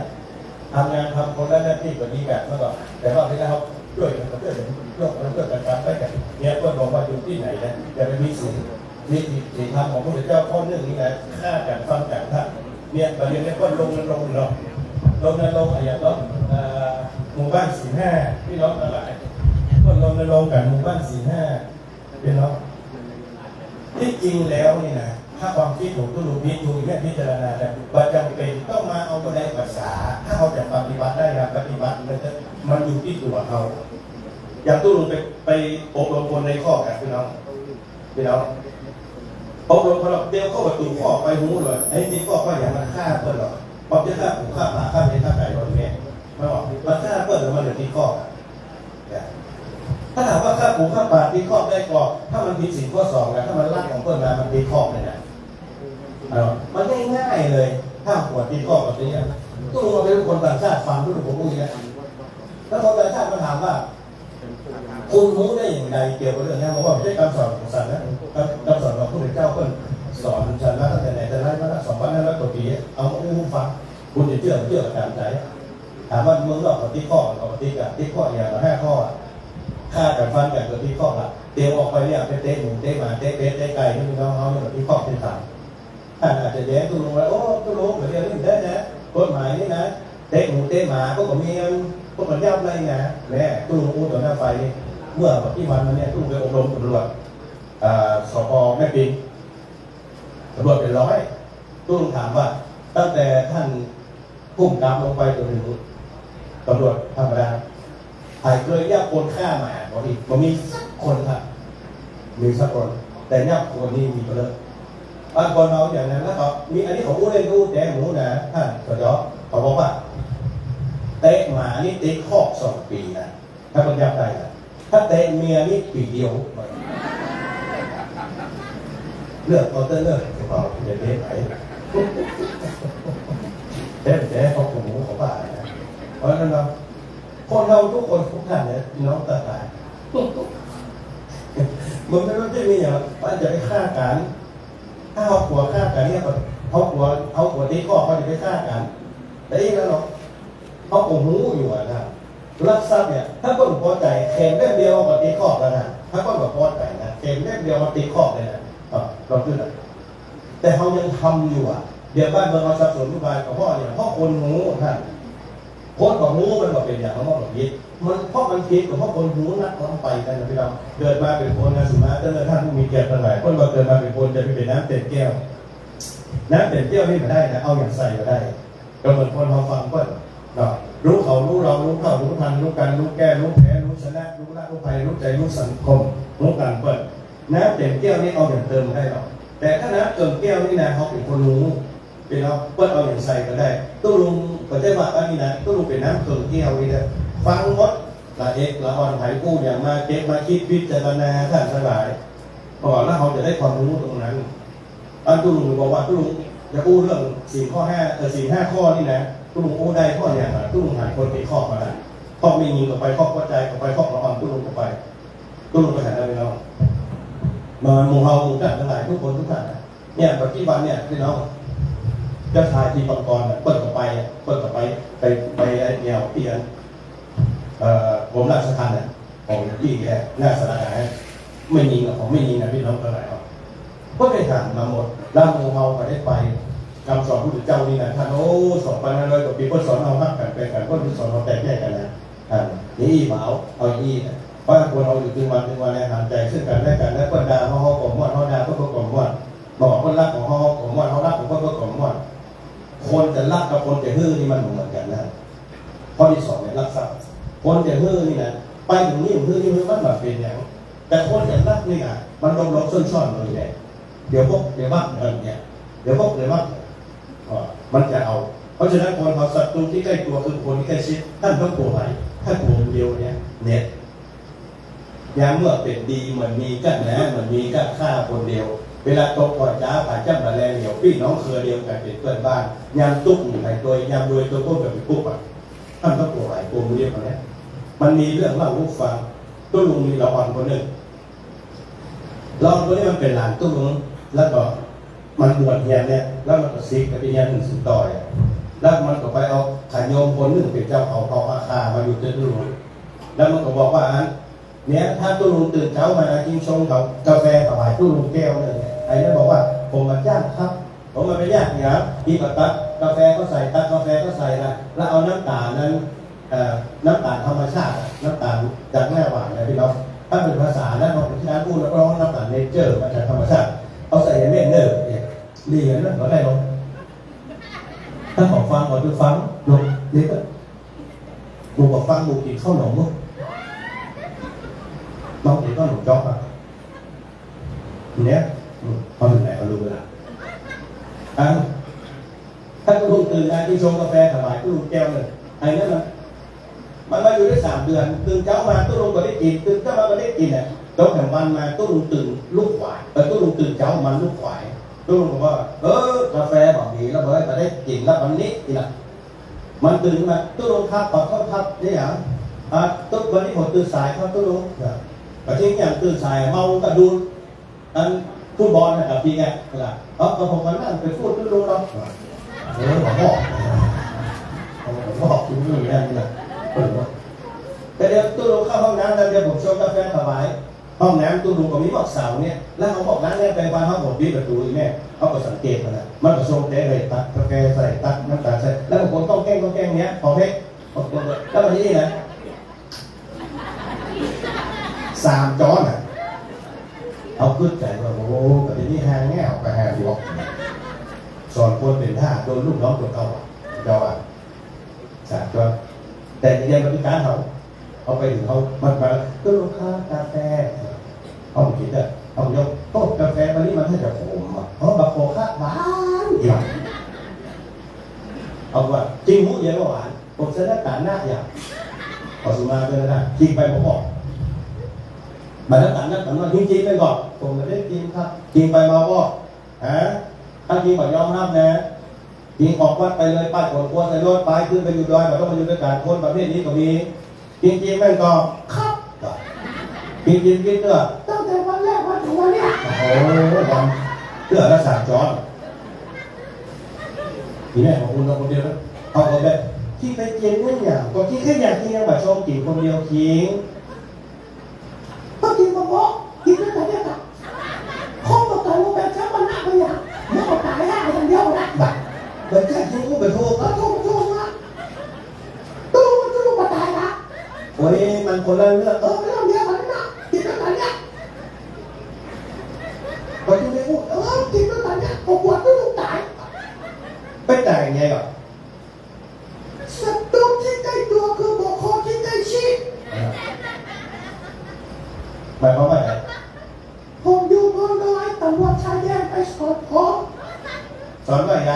ทำงานทำคนละหน้าที่ก็ดีแบบเมื่อก่อนแต่ว่าที่เราช่วยกันเพื่อนกันทำไปกันเนี่ยก็บอกว่าอยู่ที่ไหนนะจะไปมีสิ่งที่ทำของพระพุทธเจ้าข้อเรื่องนี้นะฆ่ากันฟังกันท่านเนี่ยประเด็นนี้ก็ลงเนาะลงอะไรก็หมู่บ้าน45พี่น้องทั้งหลายก็ลงกันหมู่บ้าน45พี่น้องที่จริงแล้วนี่นะถ้าความคิดถูกถูกแม่พิจารณาแต่ว่าจำเป็นต้องมาเอาตัวใดภาษาถ้าเขาจะปฏิบัติได้นะปฏิบัติมันอยู่ที่ตัวเขาอย่างตู้ไปอบรมคนในข้อกันพี่น้องอบรมเขาเดียวเข้าประตูข้อไปหูเลยไอ้ที่ข้อก็อย่างมันฆ่าเพื่อนหรอกพอจะฆ่าผูกฆ่าป่าฆ่าเป็นฆ่าไก่โดนแม่ไม่บอกมันฆ่าเพื่อนหรือมันเหลือที่ข้อถ้าถามว่าฆ่าผูกฆ่าป่าที่ข้อได้ก่อนถ้ามันผิดศีลข้อ2นะถ้ามันลักของเพื่อนมามันที่ข้อเลยนะมันง่ายๆเลยถ้าปวดที่ข้อแบบนี้ตู้เราเป็นคนต่างชาติฟังทุกคนพูดอย่างนี้แล้วคนต่างชาติมาถามว่าคุณรู้ได้อย่างไรเกี่ยวกับเรื่องนี้บอกว่าไม่ใช่คำสอนของสัตว์นะคำสอนของพระพุทธเจ้าเพิ่นสอนฉันมาตั้งแต่ไหนแต่ไรมาละ2,500 กว่าปีเอามาอุ้มฟังคุณจะเชื่อตามใจถามว่าเมืองนอกกับที่ข้อกับที่ข้ออย่างละ5 ข้อฆ่ากันฟันกันกับที่ข้อละเตรียมออกไปเนี่ยเตะหมูเตะหมาเตะเป็ดเตะไก่ที่มีน้องๆกับที่ข้อที่ต่างท่านอาจจะแย้งตู้ลงแล้วโอ้ตู้ลงเหมือนเดิม ะหมูเตะหมาก็ผมมีพวกมันยับไรไงแม่ตู้ลุงอู้ต่อหน้าไฟเมื่อที่วันนั้นเนี่ยตู้ไปอบรมตำรวจสพแม่ปิงตำรวจเป็นร้อยตู้ลุงถามว่าตั้งแต่ท่านพุ่งกำลงไปจนถึงตำรวจธรรมดาใครเคยยับคนฆ่าหมาบอกอีกมันมีสักคนครับมีสักคนแต่ยับคนนี้มีเยอะบางคนเราอย่างนั้นแล้วก็มีอันนี้ของอู้เล่นอู้แดงหมูนะท่านสจเขาบอกว่าเตะหมานี่ติดคอก2 ปีนะถ้าคนยับได้นะถ้าเตะเมียนี่ปีเดียวเลือกเอาเตอร์เลือกเขาเดี๋ยวเตะไหนแต่เขาของหมูของป่านะเพราะฉะนั้นเราคนเราทุกคนทุกท่านเนี่ยน้องตาตายมันไม่รู้จะมีอย่างว่าจะไปฆ่ากันถ้าเอาหัวฆ่ากันเนี่ยเอาหัวตีข้อเขาจะไปฆ่ากันแต่อีกแล้วเนาะเขาคงหูอยู่นะรักทรัพย์เนี่ยถ้าคนพอใจเข็มเล่มเดียวก็ตีข้อแล้วนะถ้าคนแบบพอใจนะเข็มเล่มเดียวมาตีข้อเลยนะเราขึ้นเลยแต่เขายังทำอยู่เดี๋ยวบ้านเมืองเราสับสนทุกอย่างกับพ่อเนี่ยพ่อคนหูท่านคนกับหูมันก็เป็นอย่างของมันผิดมันเพราะมันผิดกับเพราะคนหูนักล้ำไปกันนะพี่น้องเกิดมาเป็นคนนะสุมาเตอร์ท่านผู้มีเกียรติทั้งหลายคนว่าเกิดมาเป็นคนจะไปเป็นน้ำเต็มแก้วน้ำเต็มแก้วนี่มาได้นะเอาอย่างใส่มาได้ก็เหมือนคนเราฟังก็รู้เขารู้เรารู้เข้ารู้ทันรู้กันรู้แก้รู้แพ้รู้ชนะรู้ละรู้ภัยรู้ใจรู้สังคมรู้การเปิดน้ำเต็มแก้วนี่เอาอย่างเติมได้หรอกแต่ถ้าน้ำเติมแก้วนี่นะเขาเป็นคนรู้เป็นเราเปิดเอาอย่างใส่ก็ได้ตู้ลุงก็จะว่าอันนี้นะตู้ลุงเป็นน้ำเติมแก้วนี่นะฟังหมดละเอกละอ่อนไผ่กู้อย่างมาเก็บมาคิดพิจารณาท่านทั้งหลายก่อนแล้วเขาจะได้ความรู้ตรงนั้นอันตู้ลุงบอกว่าตู้ลุงจะพูดเรื่อง4 ข้อนี่นะตู้ลุงอู้ได้ข้อเนี่ยตู้ลุงหายคนติดข้อมาได้ข้อไม่ยิงกับไปข้อเข้าใจกับไปข้อละอ่อนตู้ลุงกับไปตู้ลุงไปหาได้ไหมน้องมาหมู่เฮาหมู่กันทั้งหลายทุกคนทุกท่านเนี่ยปัจจุบันเนี่ยพี่น้องจะทายที่ปังกรเปิดกับไปแนวเปลี่ยนผมราชทัณฑ์เนี่ยผมที่แกหน้าสระไหนไม่ยิงหรอกผมไม่ยิงนะพี่น้องทั้งหลายก็ได้ถามมาหมดแล้วหมู่เฮาก็ได้ไปคำสอนพระพุทธเจ้านี่นะท่าน2,500 กว่าปีก็สอนเอาฮักกันไปกันก็สอนเอาแตกแยกกันนะนี่อีเหมาเอาอีนะเพราะคนเราอยู่ถึงวันในหันใจซึ่งกันและกันแล้วก็ด่าเขากล่อมว่าเขาด่าเขากล่อมว่าบอกคนรักของเขากล่อมว่าเขารักของเขาก็กล่อมว่าคนจะรักกับคนจะฮื้อนี่มันเหมือนกันนะข้อที่2เนี่ยรักทรัพย์คนจะฮื้อนี่นะไปถึงนี่ฮื้อนี่มันแบบเป็นอย่างแต่คนจะรักนี่นะมันลงซ่อนๆเลยเนี่ยเดี๋ยวว่ากันเนี่ยเดี๋ยวเลยว่ามันจะเอาเพราะฉะนั้นคนเขาศัตรูที่ใกล้ตัวคือคนที่ใกล้ชิดท่านต้องกลัวไหมถ้ากลัวเดียวเนี่ยยามเมื่อเป็นดีเหมือนมีกันนะเหมือนมีกันฆ่าคนเดียวเวลาตกก่อนจ้าผ่านจ้ามาแรงเดียวพี่น้องเครือเดียวกันเป็นเพื่อนบ้านยามตุ๊กอยู่ในตัวยามรวยตัวก็แบบเป็นปุ๊บท่านต้องกลัวไหมกลัวเดียวกันเนี่ยมันมีเรื่องเล่าลูกฟังตู้ลุงมีละครคนหนึ่งละครคนนี้มันเป็นหลานตู้ลุงแล้วก็มันบวชเฮียนเนี่ยแล้วมันก็ซิกกับพี่เฮียนถึงสุดต่อยแล้วมันก็ไปเอาขันโยมคนหนึ่งเป็นเจ้าเขาอาคามาอยู่ที่ตู้ลุงแล้วมันก็บอกว่าเนี่ยถ้าตู้ลุงตื่นเช้ามากินชงกับกาแฟถวายตู้ลุงแก้วเลยไอ้นั่นบอกว่าผมมาจ้างครับผมมาไปย่างเนี่ยที่ปัตตกาแฟก็ใส่ตักกาแฟก็ใส่นะแล้วเอาน้ำตาลนั้นน้ำตาลธรรมชาติน้ำตาลจากแม่หวานนะพี่น้องถ้าเป็นภาษาแล้วเราที่ร้านพูดแล้วร้องน้ำตาลเนเจอร์มาจากธรรมชาติเอาใส่เม็ดเนอร์เนี่ยดีเหมือนนั้นก็ได้ลงถ้าขอฟังขอดูฟังลงนี่ก็บุกฟังบุกกินข้าวหนมมั้งน้องกินข้าวหนมจ๊อกอ่ะเนี่ยเขาถึงไหนเขารู้เลยถ้าคุณลุงตื่นมาที่ชงกาแฟถวายคุณลุงแก้วเลยไอ้นั่นมันมาอยู่ได้3 เดือนตื่นเช้ามาตู้ลุงก็ได้กินตื่นเช้ามาก็ได้กินเนี่ยตกแถววันมาตู้ลุงตื่นลูกขวายตู้ลุงตื่นเช้ามันลูกขวายตู้ลุงบอกว่ากาแฟบอกดีแล้วเฮ้ยมาได้กินแล้ววันนี้นี่แหละมันตื่นมาตู้ลุงทับปักเข้าทับนี่อย่างตู้วันนี้ผมตื่นสายเข้าตู้ลุงแต่ที่อย่างตื่นสายเมากระดูฟุตบอลนะครับพี่ไงล่ะก็ผมมานั่งไปพูดตู้ลุงเราผมบอกคุณนี่นั่นนี่แหละแต่เดี๋ยวตู้ลุงเข้าห้องน้ำแล้วเดี๋ยวผมชงกาแฟถวายห้องน้ำตู้ลุงก็มีบอกเสาเนี่ยแล้วเขาบอกนั้นเนี่ยไปบ้านเขาผมบีบประตูอีแม่เขาก็สังเกตนะมันก็ชงได้เลยตักกาแฟใส่ตักน้ำตาลใส่แล้วบางคนต้องแกล้ง เนี้ยของเพชรแล้ววันนี้นะ3 จอนอ่ะเอาขึ้นใจว่าโอ้แต่ทีนี้ห่างแง่ออกไปห่างดีวะสอนคนเป็นท่าโดนลูกน้องตัวเก่าเจ้าอ่ะ3 จอนแต่ยังไงมันเป็นการเอาไปถึงเขามันมาก็ลูกค้ากาแฟเอาคิดอ่ะเอายกโต๊ะกาแฟวันนี้มันให้จะขมอ่ะเพราะบางโคค่าหวานอย่างเอาว่าจริงมุ้ยเยอะหวานผมจะได้การหน้าอย่างขอสุมาเลยนะจริงไปผมบอกมาแล้วการหน้าแต่ว่าจริงไปก่อนผมไม่ได้จริงครับจริงไปมาบอกถ้าจริงบอกยอมรับนะจริงออกวัดไปเลยป้ายขนครัวใส่รถไปขึ้นไปอยู่ดอยแบบต้องมาอยู่ด้วยกันคนประเภทนี้ก็มีจริงแม่งก็ครับจริงเตื้อตั้งแต่วันแรกวันถึงวันนี้โอ้โหวันเตื้อละ3 จอนทีแม่ของคุณเราคนเดียวนะเอาแบบที่ไปเจียนเรื่องอย่างก็ที่แค่อยากกินยังแบบชมกินคนเดียวคิงก็กินมาบอกกินด้วยกันเนี่ยครับข้องกับการว่าแบบช้ามันหนักไปอย่างเมื่อตายได้อย่างเดียวนะแบบเป็นแค่กินกูไปโทษแล้วโทษนะตู้มาตายนะโอ้ยมันคนละเรื่องเรื่องเดียวกันนะกินด้วยกันเนี่ยพอที่ไม่พูดกินด้วยกันเนี่ยปวดก็ลูกตายไปตายไงก่อนศัตรูที่ใกล้ตัวคือบุคคลที่ใกล้ชิดหมายความว่าไงผมอยู่บนดอยตำรวจชายแดนไปสอนผมสอนว่าไง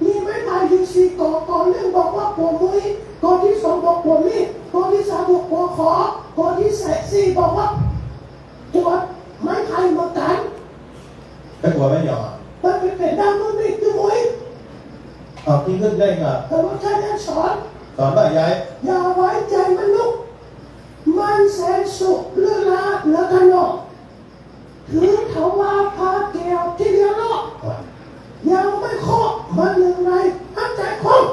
มีไม่ตายอยู่4 ก่อนเรื่องบอกว่าปวดมือก่อนที่2บอกปวดมีดก่อนที่3บอกปวดคอก่อนที่4บอกว่าปวดไม้ไผ่เหมือนกันเป็นปวดไม่หยอมันเป็นดำมันไม่คือมวยเอาที่ขึ้นได้ก็ตำรวจชายแดนสอนว่าไงอย่าไว้ใจมันลุกมันแสนสุขเลือลาเหลือกันเนาะถือเถาว่าพาแก้วที่เดียวเนาะยังไม่เคาะมันยังไงห้ามใจคง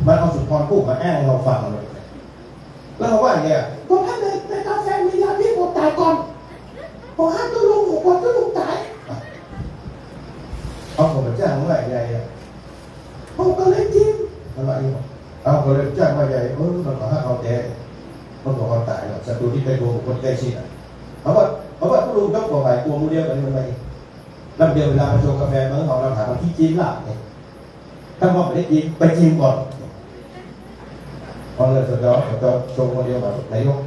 มันเอาสุนทรภู่มาแอ้งให้เราฟังเลยแล้วเขาว่าอย่างเงี้ยก็ถ้าในกาแฟมียาพิษปวดตายก่อนพอห้ามตัวลุงปวดตัวลุงตายเอาผมไปแจ้งว่าใหญ่ผมก็เลยจิ้มอะไรเอาก็เลยแจ้งว่าใหญ่มันขอให้เอาแกมันบอกว่าตายหรอกศัตรูที่ไปโดนคนใกล้ชิดเพราะว่าผู้ลุงต้องกลัวไปกลัวมูเดียวกันมันไปลำเดียวเวลามาโชว์กาแฟเมื่อของเราถามว่าที่จิ้มล่ะถ้าว่าไม่ได้จิ้มไปจิ้มก่อนพอเลยสุดยอดจะโชว์คนเดียวแบบไหนยก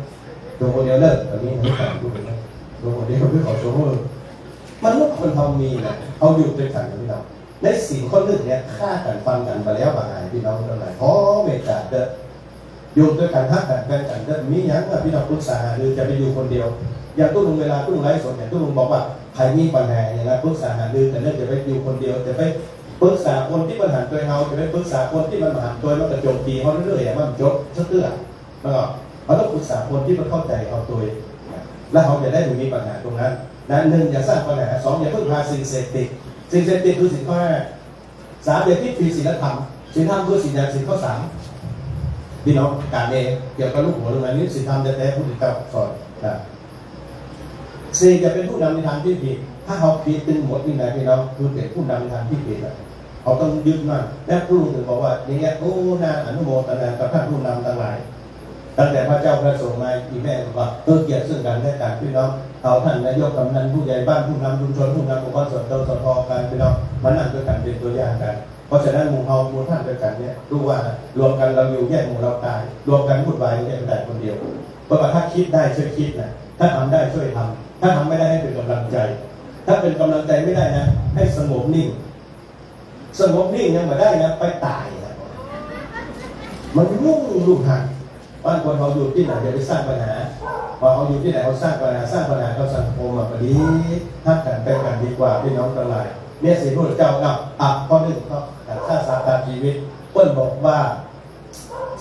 โชว์คนเดียวเลิกตอนนี้ไม่ต่างดูเลยโชว์คนเดียวเพื่อขอโชว์มือมันลูกคนทำมีนะเอาอยู่ด้วยกันพี่น้องในสิ่งคนหนึ่งเนี่ยฆ่ากันฟันกันไปแล้วบางไงพี่น้องทั้งหลายเพราะเมตตาเด้ออยู่ด้วยกันทักกันแฟนกันเด้อมีอย่างว่าพี่น้องปรึกษาหรือจะไปอยู่คนเดียวอย่างตู้ลุงเวลาตู้ลุงไลฟ์สดเนี่ยตู้ลุงบอกว่าใครมีปัญหาอย่างนั้นปรึกษาหารือแต่เนื่องจะไปอยู่คนเดียวจะไปปรึกษาคนที่ปัญหาตัวเขาจะไปปรึกษาคนที่มันมาหาตัวมันกระโจมตีเขาเรื่อยๆมันจบเตื้อแล้วก็เขาต้องปรึกษาคนที่มันเข้าใจเขาตัวแล้วเขาจะได้ไม่มีปัญหาตรงนั้น1อย่าสร้างปัญหา2อย่าพึ่งพาสิ่งเสพติดคือสิ่งข้อ5 3อย่าคิดผิดศีลธรรมคือศีลอย่างศีลข้อ3พี่น้องการเองเกี่ยวกับลูกหัวเรื่องนี้ศีลธรรมแท้ๆผู้ติดตามสอนนะ4จะเป็นผู้นำในทางที่ผิดถ้าเขาผิดตึงหมดนี่นะพี่น้องคือเป็นผู้นำในทางที่ผิดนะเขาต้องยึดมั่นและผู้รู้ถึงบอกว่าอย่างเงี้ยโอ้น่าอนุโมทนากับท่านผู้นำทั้งหลายตั้งแต่พระเจ้าพระสงฆ์มาอีแม่บอกว่าเกียรติซึ่งกันและกันพี่น้องเอาท่านนายกกำนันผู้ใหญ่บ้านผู้นำชุมชนผู้นำองค์กรส่วนตนส่วนพอการพี่น้องมานั่งด้วยกันเป็นตัวอย่างกันเพราะฉะนั้นหมู่เฮาหมู่ท่านด้วยกันเนี่ยรู้ว่ารวมกันเราอยู่แยกหมู่เราตายรวมกันพูดไว้แยกแต่คนเดียวเพราะว่าถ้าคิดได้ช่วยคิดนะถ้าทำได้ช่วยทำถ้าทำไม่ได้ให้เป็นกำลังใจถ้าเป็นกำลังใจไม่ได้นะให้สงบนิ่งยังไม่ได้นะไปตายนะมันยุ่งลูกหันบ้านคนเขาอยู่ที่ไหนจะไปสร้างปัญหาพอเขาอยู่ที่ไหนเขาสร้างปัญหาเขาสังคมมาพอดีทักกันไปกันดีกว่าพี่น้องทั้งหลายเนี่ยสิพระเจ้าข้อหนึ่งก็ฆ่าสาตาชีวิตเปิ้ลบอกว่า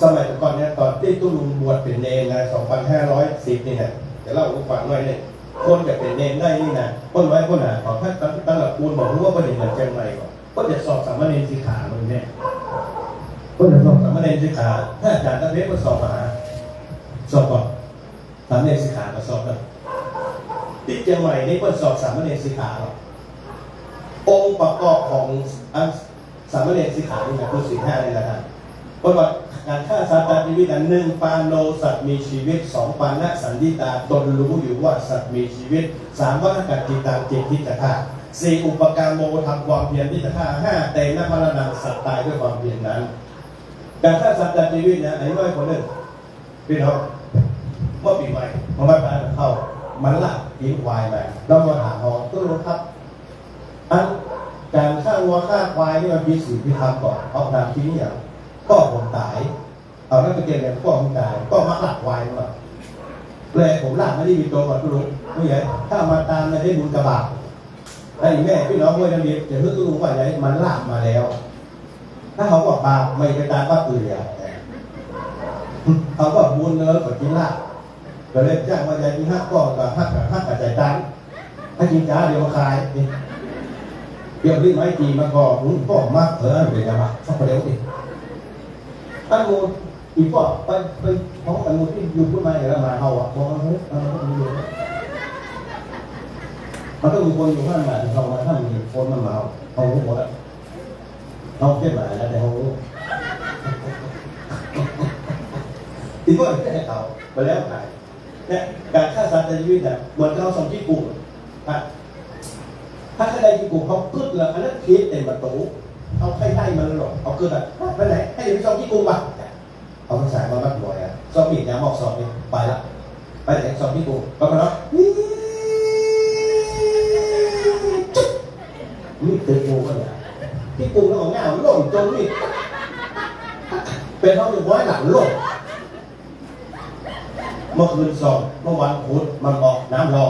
สมัยก่อนเนี่ยตอนที่ตุ้ลุงบวชเป็นเนรนะ2510นี่นะจะเล่าให้ฟังหน่อยเนี่ยคนจะเป็นเนรได้นี่นะคนไว้คนหาของท่านตั้งหลักปูนบอกรู้ว่าประเด็นเหมือนเชียงใหม่ก่อนก็จะสอบสามเณรสีขาเลยเนี่ยก็จะสอบสามเณรสีขาถ้าอาจารย์ตั้งเวทก็สอบมาสอบก่อนสามเณรสีขาก็สอบแล้วที่เชียงใหม่นี่ก็สอบสามเณรสีขาหรอองค์ประกอบของสามเณรสีขานี่นะคือศีล 5นี่แหละครับ ประวัติการฆ่าสัตว์ตัดชีวิตอันหนึ่งปาโนสัตว์มีชีวิตสองปานะสันติตาตนรู้อยู่ว่าสัตว์มีชีวิตสามวัฏกัจจิตังจิตที่จะฆ่าสี่อุปการโมทำความเพียรที่จะฆ่าห้าเตนะพระนังสัตว์ตายด้วยความเพียรนั้นการฆ่าสัตว์ตัดชีวิตเนี่ยไอ้น้อยคนหนึ่งพี่น้องเมื่อปีใหม่พอมาตายเข้ามันละกินควายมาแล้วมาถามหอก็รู้ครับอันการฆ่าวัวฆ่าควายนี่มันมีสิ่งที่ทำก่อนเอาตามที่นี่อย่างก็ผมตายเอาแล้วไปเกิดเนี่ยก็ผมตายก็มาหลักควายมาเลยผมหลักไม่ได้มีตัวก่อนก็รู้ไม่ใช่ถ้ามาตามได้บุญกระบาดไอ้แม่พี่น้องห้วยน้ำเลี้ยงจะเพิ่งรู้ว่าไงมันลากมาแล้วถ้าเขาบอกบาปไม่ไปตามว่าอื่นเนี่ยเขาก็บุญเนื้อกับกินลากก็เลยจ้างว่าใจกินห้าก็กับห้ากับใจตันถ้ากินจ้าเดี๋ยวมาขายเดี๋ยวรีบไม้จีมาก่อนก็มากเดี๋ยวจะมาสักประเดี๋ยวดิอันมูอีพ่อไปของอันมูที่อยู่ขึ้นมาเดี๋ยวมาเอาอ่ะมองเฮ้ยมันต้องมีคนอยู่ข้างหน้าเขามาถ้ามีคนมันมาเอาหมดเอาเก็บมาแล้วแต่เขาอีพ่อจะให้เขาไปแล้วขายเนี่ยการฆ่าสัตว์ในชีวิตเนี่ยเหมือนเราส่งที่กลุ่มถ้าใครได้ที่กลุ่มเขากึศเลยอันนั้นคิดเต็มประตูเอาใครได้มันหรอกเอากึศอ่ะไปไหนให้เดี๋ยวไปส่งที่กลุ่มป่ะเอาภาษามาบัดบ่อยอ่ะสอบอีกนะบอกสอบนี่ไปละไปไหนสอบที่กลุ่มก็มาเนาะนี่ตื่นกูก็เนี่ยที่กลุ่มแล้วของเงาหล่นจนนี่เป็นเขาอยู่ไว้หลังหล่นเมื่อคืนสอบเมื่อวันพุธมันออกน้ำรอ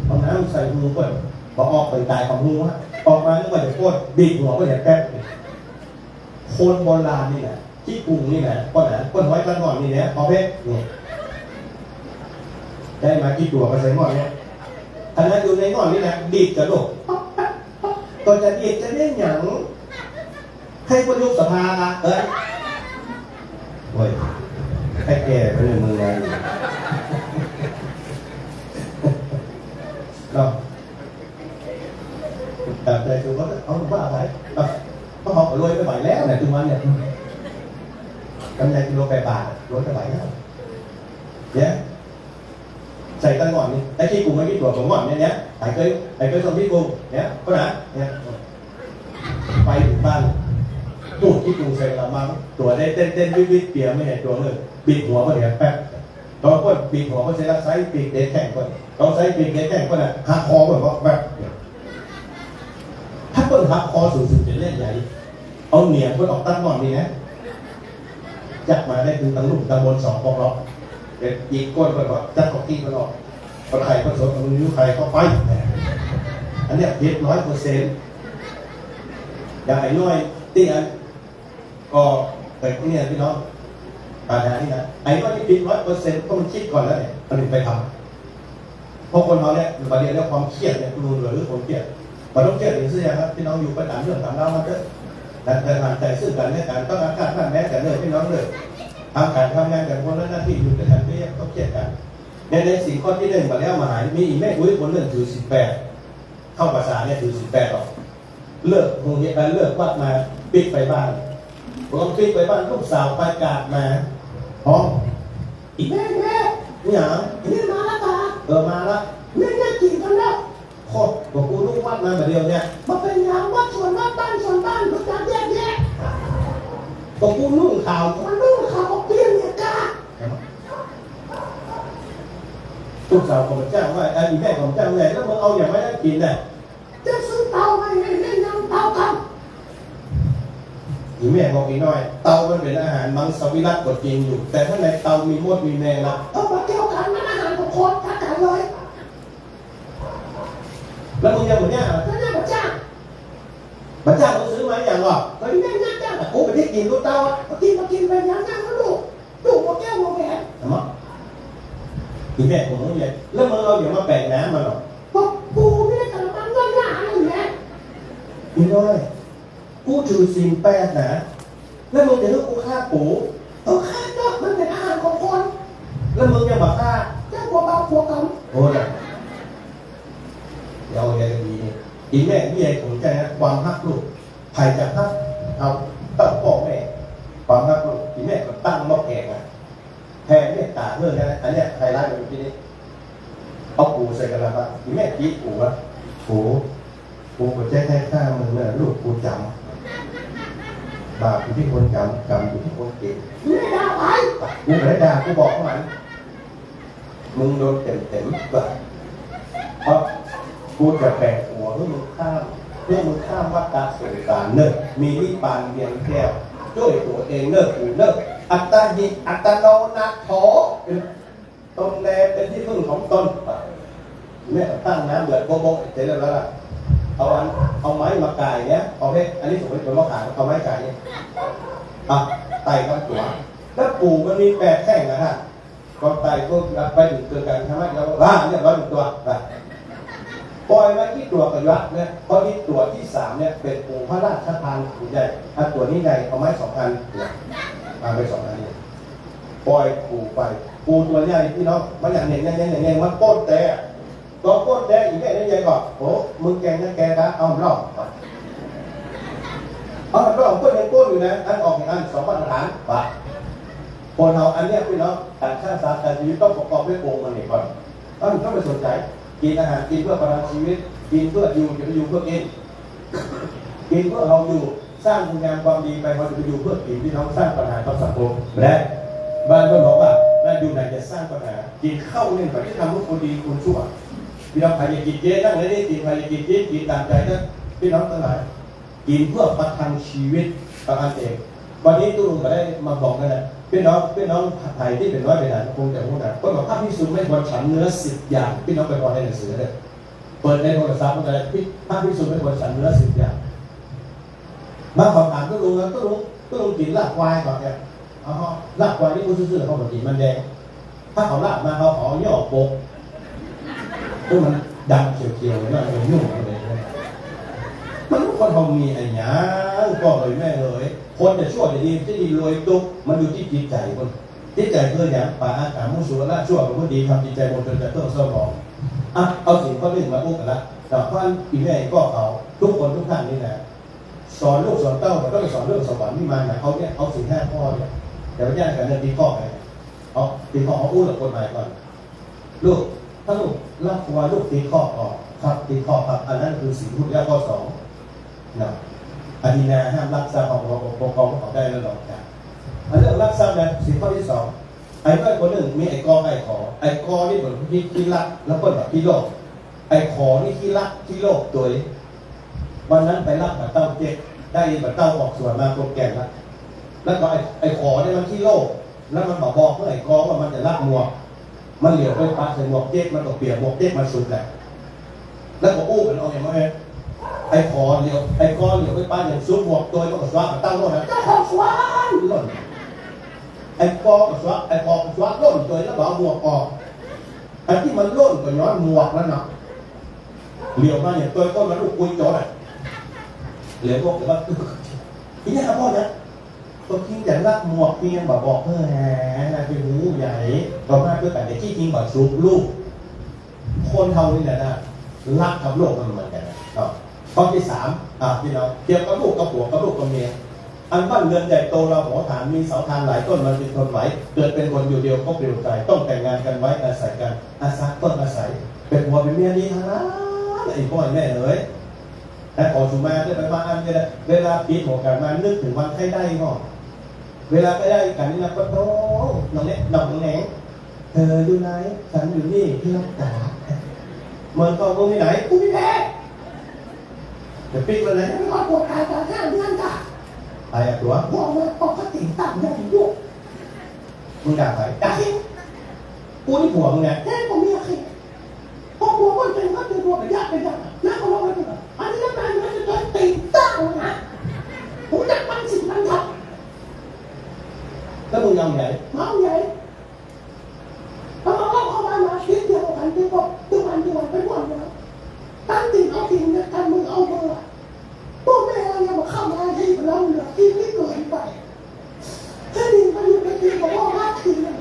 เอาน้ำใส่หูเปิดพอออกไปตายของหูฮะออกมาแล้วก็จะโคตรบีบหัวก็จะแป๊บคนโบราณนี่แหละที่กรุงนี่แหละคนไว้กันก่อนนี่เนี่ยพอเพชรนี่ได้มากี่ตัวมาใส่หม้อเนี่ยอันนั้นอยู่ในหม้อนี่นะบีบกระโดดก็จะบีบจะเล่นหยังให้คนยุบสภาละโอ้ยให้แก่ไปเลยมือไงก็แต่คือว่าเขาว่าอะไรเขาหอบรวยไปไหวแล้วเนี่ยทุกวันเนี่ยกำไรกิโล8 บาทรวยไปไหวแล้วเนี่ยใส่ตั้งก่อนนี่ไอ้ที่กลุ่มไอ้ที่ตัวของก่อนเนี่ยไอ้เคยส่งที่กลุ่มเนี่ยก็นะเนี่ยไปถึงบ้านตู้ที่กรุงเซนละมั้งตัวได้เต้นวิเปียไม่เห็นตัวเลยบิดหัวก็เดี๋ยวแป๊บตอนก็บิดหัวก็ใช้ละไซส์ปีกเด็กแข่งก่อนเราไซส์ปีกเด็กแข่งก่อนน่ะหักคอก่อนก็แบบถ้าเปิดหักคอสูงจะเล่นใหญ่เอาเหนียงเพื่อออกตั้งก่อนนี่นะจับมาได้คือตั้งลุ่มตะบน2 ปอกล็อกเด็กอีกก้นก็จัดกอกกี้ก็ออกคนไข่คนสดคนนิ้วไข่ก็ไปอันเนี้ยเด็ด100%อย่างไอ้น้อยที่อันก็เกิดที่นี่พี่น้องปัญหานี่นะไอ้น้อยที่ผิด100%ต้องคิดก่อนแล้วเนี่ยมันถึงไปทำเพราะคนเราเนี่ยประเด็นเรื่องความเครียดเนี่ยคุณรู้หรือความเครียดมันต้องเครียดอย่างเสียครับพี่น้องอยู่ประจำเรื่องต่างเรามันก็แต่ทางใจซึ่งกันและกันต้องอาการท่านแม้กันเลยพี่น้องเลยทำการทำงานกันคนละหน้าที่อยู่ด้วยกันไม่ต้องเครียดกันในสิ่งข้อที่1มาแล้วมาหายมีอีแม่อุ้ยคนนึงถือ18เข้าภาษาเนี่ยถือ18หรอกเลิกโรงเรียนเลิกวัดมาปิดไปบ้านผมปิดไปบ้านลูกสาวประกาศมาห้องอีแม่เนี่ยอีแม่มาแล้วตามาแล้วแม่กินกันแล้วโคตรบอกกูลูกวัดมาแบบเดียวเนี่ยมาเป็นอย่างวัดส่วนวัดบ้านส่วนบ้านรู้จักแยกบอกกูนุ่งขาวมันนุ่งขาวเปลี่ยนเนี่ยกาลูกสาวของเจ้าว่าอีแม่ของเจ้าไงแล้วมึงเอาอย่างไรได้กินเนี่ยจะซื้อเตาไปให้ยังเตากันอีแม่บอกอีน้อยเตามันเป็นอาหารมังสวิรัติกดกินอยู่แต่ถ้าในเตามีมดมีแมงละมาเกี่ยวกันมันอาหารของคนทักกันเลยแล้วมึงยังเหมือนเนี่ยก็เนี่ยบัจจ้างมึงซื้อมาอย่างวะก็อีแม่ย่างจ้างแต่กูไปที่กินลูกเตากินไปย่างแล้วลูกมาแก้วมาแหวนทำไมอีแม่ผมต้องใหญ่แล้วมึงเอาอย่ามาแบ่งน้ำมันหรอบอกกูไม่ได้กระมังเงินหนาอยู่แหละอีน้อยกูถือศีล8นะแล้วมึงจะเลือกกูฆ่าปูฆ่าเนาะมันเป็นอาหารของคนแล้วมึงยังมาฆ่าเจ้าหัวเบาหัวกำโอ้ยเอาอย่างดีนี่อีแม่พี่ใหญ่ผมใจนะความฮักลูกใครจะฮักเอาต้องบอกแม่ ตั้งหม้อแกงอ่ะแทนเนี่ยตาเรื่องนี้อันเนี้ยไฮไลท์มันอยู่ที่นี่เอาปูใส่กระมังมีแม่กี้ปูอ่ะปูก็แจ้งข้ามึงเนี่ยลูกกูจำบาปอยู่ที่คนจำกรรมอยู่ที่คนเก่งกูไม่ด่าไปกูไม่ด่ากูบอกมันมึงโดนเต็มๆแบบเพราะกูจะแบกหัวเพื่อมึงข้ามวัฏฏะสงสารเนอะมีวิปานเบียงแก้วด้วยตัวเองเนอะกูเนอะอัตตาหิอัตโนนาโถตนแลเป็นที่พึ่งของตนแม่ตั้งน้ำเดือดโบ๊ะเสร็จแล้วล่ะเอาไม้มาไก่เนี้ยเอาเพชรอันนี้สมมติเป็นมะขามเอาไม้ไก่เนี้ยไต่กับตัวแล้วปู่มันมี8 แท่งนะฮะก็ไต่ก็ไปถึงเกิดการทำให้เราเนี่ย100 ตัวปล่อยไว้ที่ตัวกระยักเนี่ยเพราะที่ตัวที่3เนี่ยเป็นปู่พระราชทานปู่ใหญ่ถ้าตัวนี้ใหญ่เอาไม้2 อันเนี่ยไป2 อันนี้ปล่อยปู่ไปปู่ตัวใหญ่พี่น้องมันอย่างเน่งมันโคตรแต่ก็โคตรแต่อีกแค่นี้ใหญ่ก่อนโอ้มึงแกงนะแกนะเอาล่องก็ยังโคตรอยู่นะอันออกอย่างอัน2 มาตรฐานป่ะคนเราอันเนี้ยพี่น้องการฆ่าสัตว์การชีวิตต้องประกอบด้วยองค์มันนี่ก่อนต้องไปสนใจกินอาหารกินเพื่อประทังชีวิตกินเพื่ออยู่จะไปอยู่เพื่อกินเพื่อเราอยู่สร้างคุณงามความดีไปพอจะไปอยู่เพื่อกินพี่น้องสร้างปัญหาต่อสังคมและบ้านเพื่อนบอกว่าน่าอยู่ไหนจะสร้างปัญหากินข้าวเนี่ยแบบที่ทำให้คนดีคนชั่วพี่น้องใครจะกินเจ๊นั่งเลยนี่กินใครจะกินเจ๊กินตามใจนะพี่น้องทั้งหลายกินเพื่อประทังชีวิตประทังเองวันนี้ตู้ลุงก็ได้มาบอกนั่นแหละพี่น้องไทยที่เป็นน้อยเป็นหนาคงจะรู้นะก็บอกพระภิกษุไม่ควรฉันเนื้อ10 อย่างพี่น้องไปพอในหนังสือเลยเปิดในโทรศัพท์อะไรพระภิกษุไม่ควรฉันเนื้อ10 อย่างมาขอถามตู้ลุงแล้วตู้ลุงกินลาบควายก่อนเนี่ยลาบควายที่ผู้ซื่อเขาบอกกินมันแดงถ้าเขาลาบมาเขาย่อโปกตัวมันดำเขียวๆเลยนะมันยุ่งเลยมันคนเขามีอะไรเงี้ยก็เลยแม่เลยคนจะชั่วจะดีจะดีรวยตุ๊กมันอยู่ที่จิตใจคนจิตใจเพื่ออย่างป่าอาถรรพ์มุสุระชั่วเป็นคนดีทำจิตใจคนจนจะต้องเศร้าหมองเอาสิ่งข้อหนึ่งมาพูดกันละแต่ข้อปีแม่ก็เขาทุกคนทุกท่านนี่นะสอนลูกสอนเต้าแต่ก็ไปสอนเรื่องสวรรค์ที่มาเนี่ยเอาสิ่ง5 ข้อเนี่ยเดี๋ยวแยกกันเรื่องตีข้อไปเอาตีข้อเขาพูดกับกฎหมายก่อนลูกถ้าลูกรักว่าลูกตีข้อออกครับตีข้อครับอันนั้นคือสิ่งพูดแรกข้อ2นะอธินาห้ามรักทรัพย์ของปกครองเขาได้แล้วหรอกนะอันเรื่องรักทรัพย์เนี่ยสิ่งข้อที่2ไอ้ก็คนหนึ่งมีไอ้กอนี่เหมือนที่รักแล้วก็แบบที่โลกไอ้ขอนี่ที่รักที่โลกตัวนี้วันนั้นไปรักแบบเต้าเจ๊ได้แบบเต้าออกส่วนมาโปรแกรมแล้วก็ไอ้ขอเนี่ยมันที่โลกแล้วมันบอกเมื่อไอ้กอว่ามันจะรักหมวกมันเหลียวไปปาใส่หมวกเจ๊มันก็เปลี่ยนหมวกเจ๊มาสุดแหละแล้วก็อู้กันเอาอย่างไรไอ้คอเหลียวไปป้าอย่างซุปหมวกตัวมันก็สวะกับตั้งโน่นนะเจ้าของสวะล่นไอ้คอกับสวะล่นตัวแล้วก็เอาหมวกออกไอ้ที่มันล่นก็ย้อนหมวกแล้วเนาะเหลียวมาอย่างตัวก็มันลูกกุยโจ้ะเหลียวพวกแต่ว่าที่นี่ครับพ่อเนี่ยตัวจริงอย่างรักหมวกเพียงบอกเพื่อแหมเป็นหูใหญ่ต่อมาเพื่อแต่ที่จริงแบบซุปลูกคนเท่านี้นะรักกับโลกมันเหมือนกันนะข้อที่3พี่น้องเกี่ยวกับลูกกับผัวกับลูกกับเมียอันบ้านเรือนใหญ่โตเราหัวฐานมีเสาทานหลายต้นมันเป็นทนไหวเกิดเป็นคนอยู่เดียวก็เปลี่ยวใจต้องแต่งงานกันไว้อาศัยกันอาศัยต้นอาศัยเป็นผัวเป็นเมียดีทั้งนั้นไอ้พ่อแม่เลยแต่ขอสุมาได้ไปมาอันนี้แหละเวลาปีหัวกันมานึกถึงวันให้ได้ก่อนเวลาไปได้กันนี่นะก็โตน้องเล็กน้องแหนเธออยู่ไหนฉันอยู่นี่พี่รักษาเมืองก็มึงที่ไหนกูไม่แพ้จะปิ๊กเลยนะไม่ขอปวดตายตอน5 เดือนจ้ะตายตัวบอกว่าปกติต่ำอย่างยุกมึงด่าใครด่าใครกูนี่ผัวมึงไงแค่ผมไม่อยากให้พอผัวมันเป็นก็เป็นผัวเป็นญาติน้าเขาบอกว่าอันนี้น้ำตาลมันจะตีตั้งนะผมจะมันสิมันทับแล้วมึงยังไงเมาไงพอเราเข้ามาคิดเดียวกันที่บอกทุกวันไปหมดแล้วตั้งติ่งเอาติ่งเนี่ยกันมึงเอาเบอร์พวกแม่เราเนี่ยมาเข้ามาที่เราเหลือที่ไม่เกินไปถ้าดินมาอยู่ในที่บอกว่ารักที่เนี่ย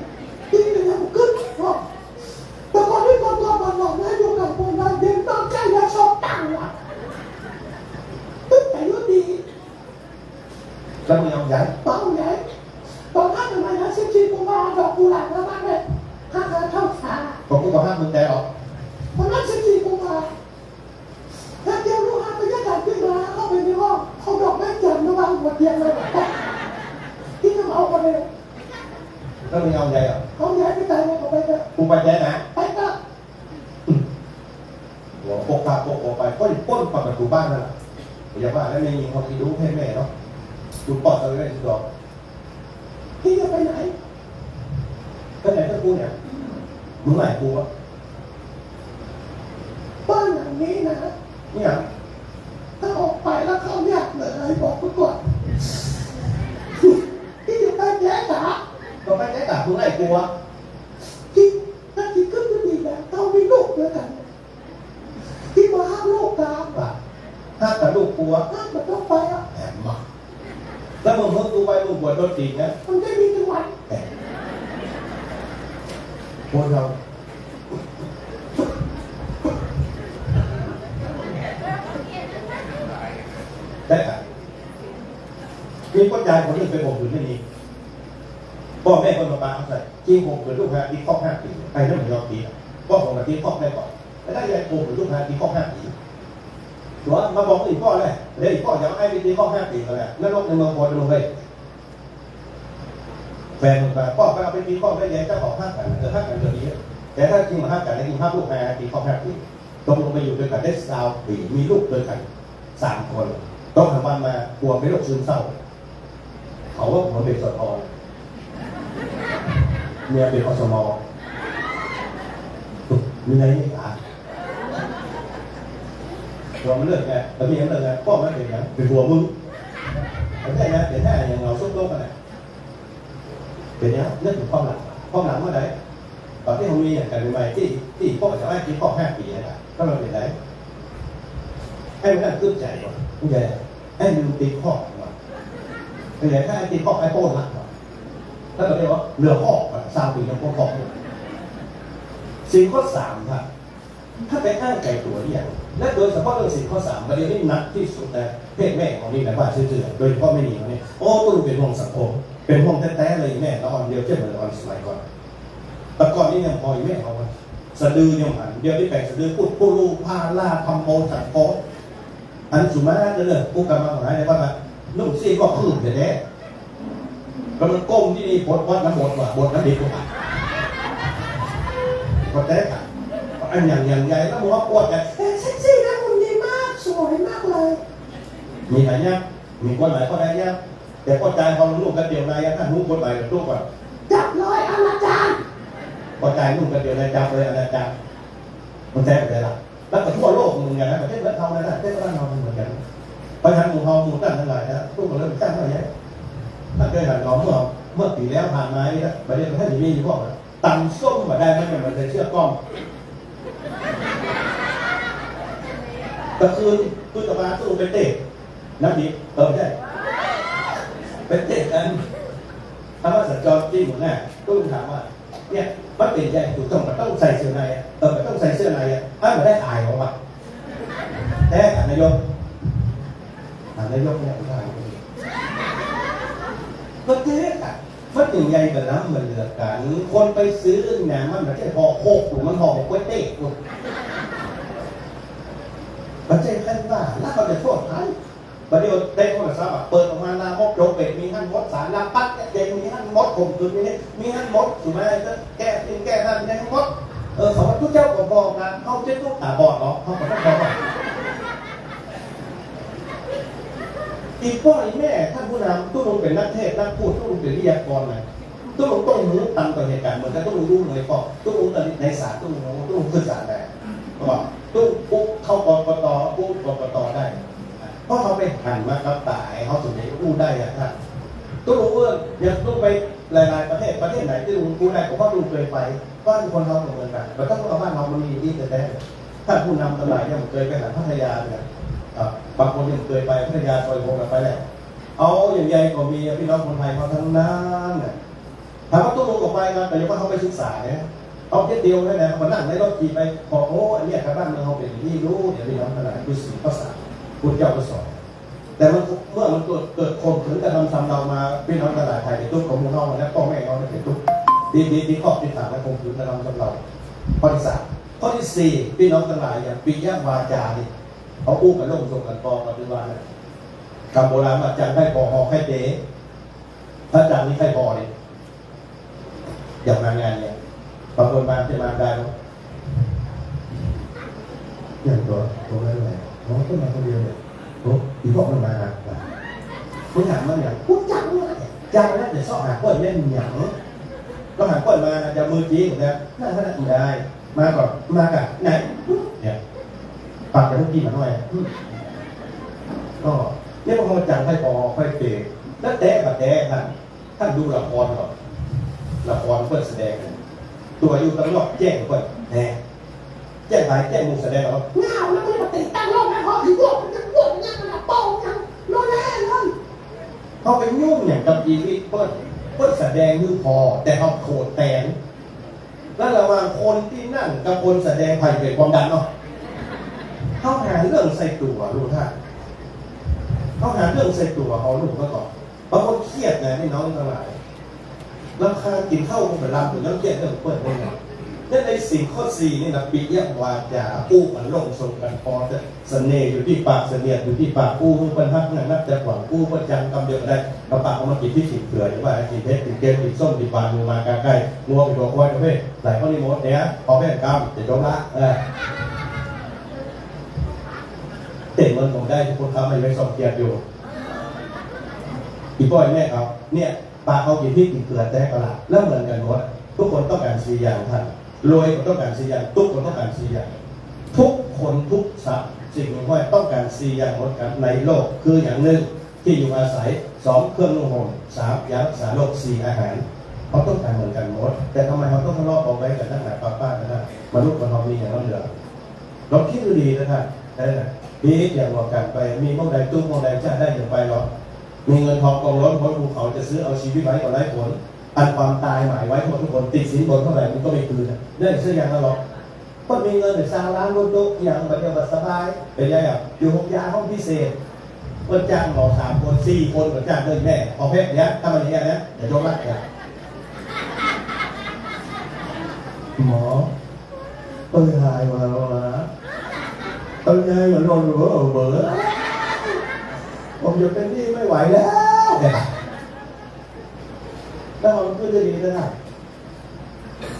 ที่เป็นอย่างกึศแต่ก่อนที่ตัวบอกนะอยู่กับคนนั้นเดินต้องใช้ยาชอบตั้งว่ะตึ๊ดแต่ยุ่ดีแล้วมึงเอาใหญ่เปล่าใหญ่ตอนนั้นทำไมนะ ดอกกุหลาบแล้วบ้างเลยห้าเธอเท่าขา ผมก็บอกห้ามมึงใจหรอก เพราะนั้นฉันจีกูมาถ้าเดียวลูกหาไปยัดกันขึ้นมาเข้าไปในห้องเขาดอกแม่จันทร์ระวังหัวเตียงเลยที่ทำเอาคนเลย แล้วมึงเอาใจหรอ เขาย้ายไปตายเลยเขาไปเลย กูไปใจนะ ไปก็ หัวโปกปากโปกไปป้นประตูบ้านนั่นแหละอย่าว่าแล้วไม่มีคนที่รู้ให้แม่เนาะดูปอดตัวได้สุดดอก ที่จะไปไหน ก็ไหนก็กูเนี่ยมึงไหนกูวะ บ้านหลังนี้นะ นี่อย่าง ถ้าออกไปแล้วเข้ายากเลยบอกกูก่อนที่จะไปแย่จ๋า ก็ไม่ได้ด่ามึงไหนกูวะ ที่ถ้าที่ขึ้นไปดีแบบเขามีลูกด้วยกันที่มาห้ามลูกตาม ว่าถ้าแต่ลูกกูวะ ห้ามมันต้องไปอ่ะ แอบมาแล้วมึงกูไปมึงปวดโดนตีนะ มันได้มีจังหวัด แต่คนเราได้ค่ะมีคนยายคนนึงไปบ่มขืนไม่ดีพ่อแม่คนมาปาเอาใส่จริงผมขืนลูกฮะที่ข้อ5 ปีไปนั่นมันยอมตีพ่อผมมาตีข้อแม่ก่อนแล้วได้ยายผมขืนลูกฮะที่ข้อ5 ปีหัวมาบอกอีกพ่อเลยเดี๋ยวอีกพ่อจะให้ไปตีข้อ5 ปีเลยนั่นลบในเมืองพอลงไปแฟนมึงไปพ่อไปเอาไปตีข้อได้ยายเจ้าของ5 กัน5 กันเดี๋ยวนี้แต่ถ้าจริงมา5 กันได้จริง5 ลูกฮะตีข้อ5 ปีต้องลงไปอยู่ด้วยกันได้20 ปีมีลูกด้วยกัน3 คนต้องทำวันมากลัวเป็นโรคซึมเศร้าเขาว่าผมเป็นสตอเมียเป็นอสมมีอะไรนี่อ่ะตัวมันเลิกไงแต่พี่ยังเลิกไงพ่อไม่เป็นไงเป็นหัวมึงแต่แค่นะแต่แค่อย่างเราซุกโลกกันเลยเป็นเนี้ยเรื่องถึงความหลังเมื่อไหร่ตอนที่ผมมีอย่างกันใหม่ที่พ่อจะให้ที่พ่อ5 ปีนะครับก็เราเป็นไรให้มันตื้นใจก่อนผู้ใหญ่ให้ลืมตีข้อก่อนผู้ใหญ่ถ้าตีข้อไอ้โป้หลักก่อนถ้าเราเรียกว่าเรือข้อ3 ปีแล้วข้อสิ่งข้อ 3ครับถ้าไปอ้างไก่ตัวเนี่ยและโดยเฉพาะเรื่องสิ่งข้อ 3ประเด็นที่หนักที่สุดนะเพศแม่ของนี่แบบว่าซื่อๆโดยเฉพาะไม่หนีเขาเนี่ยโอ้ต้องเป็นห่วงสังคมเป็นห่วงแท้ๆเลยแม่ละอ่อนเดียวเชื่อเหมือนละอ่อนสมัยก่อนแต่ก่อนนี้ยังพอแม่เขาสะดือยังหันเดียวที่แปลงสะดือพูดผู้ลูพาล่าทำโมจัดโพอันสุมาเลยผู้กำลังหมายเลยว่าลูกซี่ก็คืบแต่แน่ก็มันก้มที่นี่บทวัดน้ำบทว่าบทน้ำดีกว่าก็แท้ค่ะอันอย่างใหญ่แล้วมึงว่าปวดกัน แต่เซ็กซี่นะคุณดีมากสวยมากเลย มีอะไรเนี่ยมีกฎหมายข้อใดเนี่ยแต่กฎหมายพอลูกกันเดียวนายถ้ารู้กฎหมายกับลูกก่อน จับเลยอนาจาร กฎหมายลูกกันเดียวนายจับเลยอนาจารมันแท้ไปละแล้วก็ทั่วโลกเหมือนกันนะประเทศบ้านเรานะประเทศบ้านเราเหมือนกันประธานหมู่เฮาหมู่ตั้งทั้งหลายนะลูกก็เริ่มตั้งอะไรเนี่ยถ้าเคยหันเราเมื่อปีแล้วผ่านมานี่นะประเทศประเทศมีอยู่พวกต่ำส้มมาได้ไหมมันจะเชื่อกล้องก็คือตู้ตะวันตู้เป็นเตะน้ำดิบใช่เป็นเตะกันทำว่าสัญจรที่หมดแน่ตู้ถามว่าเนี่ยมันเป็นใหญ่ถูกต้องใส่เสื้อในมันต้องใส่เสื้อในถ้ามันได้อายออกมาแต่นายกเนี่ยผู้ชายก็เจ๊อะมันถึงใหญ่กับน้ำมันเหลือกันคนไปซื้อเนี่ยมันไม่ใช่ห่อโคกหรือมันห่อก๋วยเตี๋ยวมันใช่ขั้นว่าแล้วเขาจะโทษใครประเดี๋ยวได้โทรศัพท์เปิดออกมาลามกโยกเป็ดมีหั่นมดสารลาปัดเด็กมีหั่นมดผมคือมีหั่นมดถูกไหมแก้นั่นแก้มดเขาว่าทุกเจ้าบอกนะเขาเจ้าทุกตาบอดหรอเขาก็ต้องบอกอีกพ่ออีแม่ท่านผู้นำตู้ลงเป็นนักเทศนักพูดตู้ลงเป็นวิทยากรนะตู้ลงต้องรู้ตันต่อเหตุการณ์เหมือนกันตู้ลงรู้เลยก็ตู้ลงในศาสตร์ตู้ลงขึ้นศาสตร์ได้ก็บอกตู้ปุ๊บเข้ากกตปุ๊บกกตได้เพราะเขาไปหันมากับตายเขาสุดท้ายรู้ได้อะท่านตู้ลงยังต้องไปหลายๆประเทศไหนที่ลงรู้ได้ผมว่าลงเคยไปบ้านคนเราเหมือนกันเราต้องเอาบ้านเรามันมีที่แต่ถ้าผู้นำตลาดยังเคยไปหาพัทยาเนี่ยบางคนยังเคยไปพัทยาซอยโพงไปแล้วเอาอย่างใหญ่ก็มีพี่น้องคนไทยมาทั้งนั้นเนี่ยถามว่าตู้ลงออกไปนะแต่ยังว่าเขาไปศึกษาเนี่ยเอาแค่เดียวเลยนะมานั่งในรถขี่ไปขอโอ้อันนี้ครับบ้านเมืองเขาเป็นอย่างนี้รู้เดี๋ยวพี่น้องขนาดคือสิ่งภาษาพุทธเจ้าก็สอนแต่มันเมื่อมันเกิดคนถึงจะทำเรามาพี่น้องตลาดไทยเป็นทุกข์ของพวกเราแล้วพ่อแม่เราเป็นทุกข์ ดีข้อที่ถามและคงคืนและนำกำเราข้อที่สามข้อที่สี่พี่น้องทั้งหลายอย่างปิยวาจานี่เขาอู้กันลงส่งกันปองปฏิวัติคำโบราณว่าจังให้ปอหอกให้เต๋ถ้าจังนี้ให้พอเลยอย่างมางานเนี่ยบางคนมาจะมาได้อย่างตัวไม่ไหวน้องก็มาคนเดียวเนี่ยโอ้อีพวกมันมาคุณถามมันอย่างพูดจังเลยจังแล้วเดี๋ยวสอบหาก้อยเล่นอย่างก็หาก้อยมาจะมือจีบนะน่าขนาดได้มาก่อนมากับไหนเนี่ยปากจะต้องกินมาหน่อยก็เนี่ยพอจังให้พอค่อยเปย์แล้วแตะกับแตะท่านดูละครก่อนละครเพื่อแสดงตัวอยู่ตลอดแจ้งเพื่อนแน่แจ้งหายแจ้งมุกแสดงแล้วเงาแล้วไม่ได้ติดตั้งโลกนะเพราะถึงโลกมันจะโลกเนี่ยมันจะโป่งยังโลกแน่เลย เขาไปยุ่งอย่างกับอีวิทเพื่อแสดงคือพอแต่เขาโขดแตนแล้วระหว่างคนที่นั่งกับคนแสดงไผ่เกิดความดันเนาะเขาหาเรื่องใส่ตัวรู้ท่านเขาหาเรื่องใส่ตัวเขาลูกก็ก่อนบางคนเครียดนะให้น้องทั้งหลายรำคาญกินข้าวคงไปรำถึงแล้วเครียดเรื่องเปิดคนเนี่ยนั่นในสิ่งข้อสี่นี่นะปิยวาจาอู้กันลงทรงกันพอจะเสน่ห์อยู่ที่ปากเสน่ห์อยู่ที่ปากอู้บรรทัดนั่นนับจะหวังอู้ก็จังกำเดียวได้กระปากเอามากินที่ฉิบเกลือหรือว่ากินเพชรกินเกลือกินส้มกินปลาดูมาใกล้ๆงัวไปตัวควายประเภทหลายข้อนี้หมดเนี่ยพอแม่กรรมจะจบละเต็มเงินผมได้ทุกคนทำไม่ส่งเกียรติอยู่อีพ่อยแม่เขาเนี่ยปลาเขากินที่กินเกลือแต่ก็ละแล้วเหมือนกันหมดทุกคนต้องการสี่อย่างท่านรวยก็ต้องการสี่อย่างทุกคนต้องการสี่อย่างทุกคนทุกสัตว์สิ่งของต้องการสี่อย่างหมดกันในโลกคืออย่างหนึ่งที่อยู่อาศัยสองเครื่องนุ่งห่มสามยารักษาโรคสี่อาหารเขาต้องการเหมือนกันหมดแต่ทำไมเขาต้องทะเลาะเอาไว้กันตั้งแต่ป้ากันนะมนุษย์มันมีอย่างนั้นเหลือเราคิดดูดีนะท่านได้นะดีอย่างว่ากันไปมีเมื่อใดตุ้มเมื่อใดจะได้อย่างไปหรอกมีเงินทองกองล้นพ้นภูเขาจะซื้อเอาชีวิตไว้ก็ไร้ผลอันความตายหมายไว้ทุกคนติดสินบนเท่าไหร่มันก็ไม่คืนได้ซื้ออย่างนั้นหรอกก็มีเงินไปสร้างร้านรถตุ๊กอย่างแบบเดียวแบบสบายเป็นยังไงอยู่ห้องยาห้องพิเศษเปิดจ้างหมอ3 คน4 คนเปิดจ้างเลยแม่พอเพชรเนี้ยถ้ามันอย่างเงี้ยนะอย่าโดนรัดเนี่ยหมอเปิดหายมาแล้วนะเปิดไงเหมือนโดนเบื่อผมอยู่เป็นที่ไม่ไหวแล้วเนี่ยแล้วมันก็จะดีนะ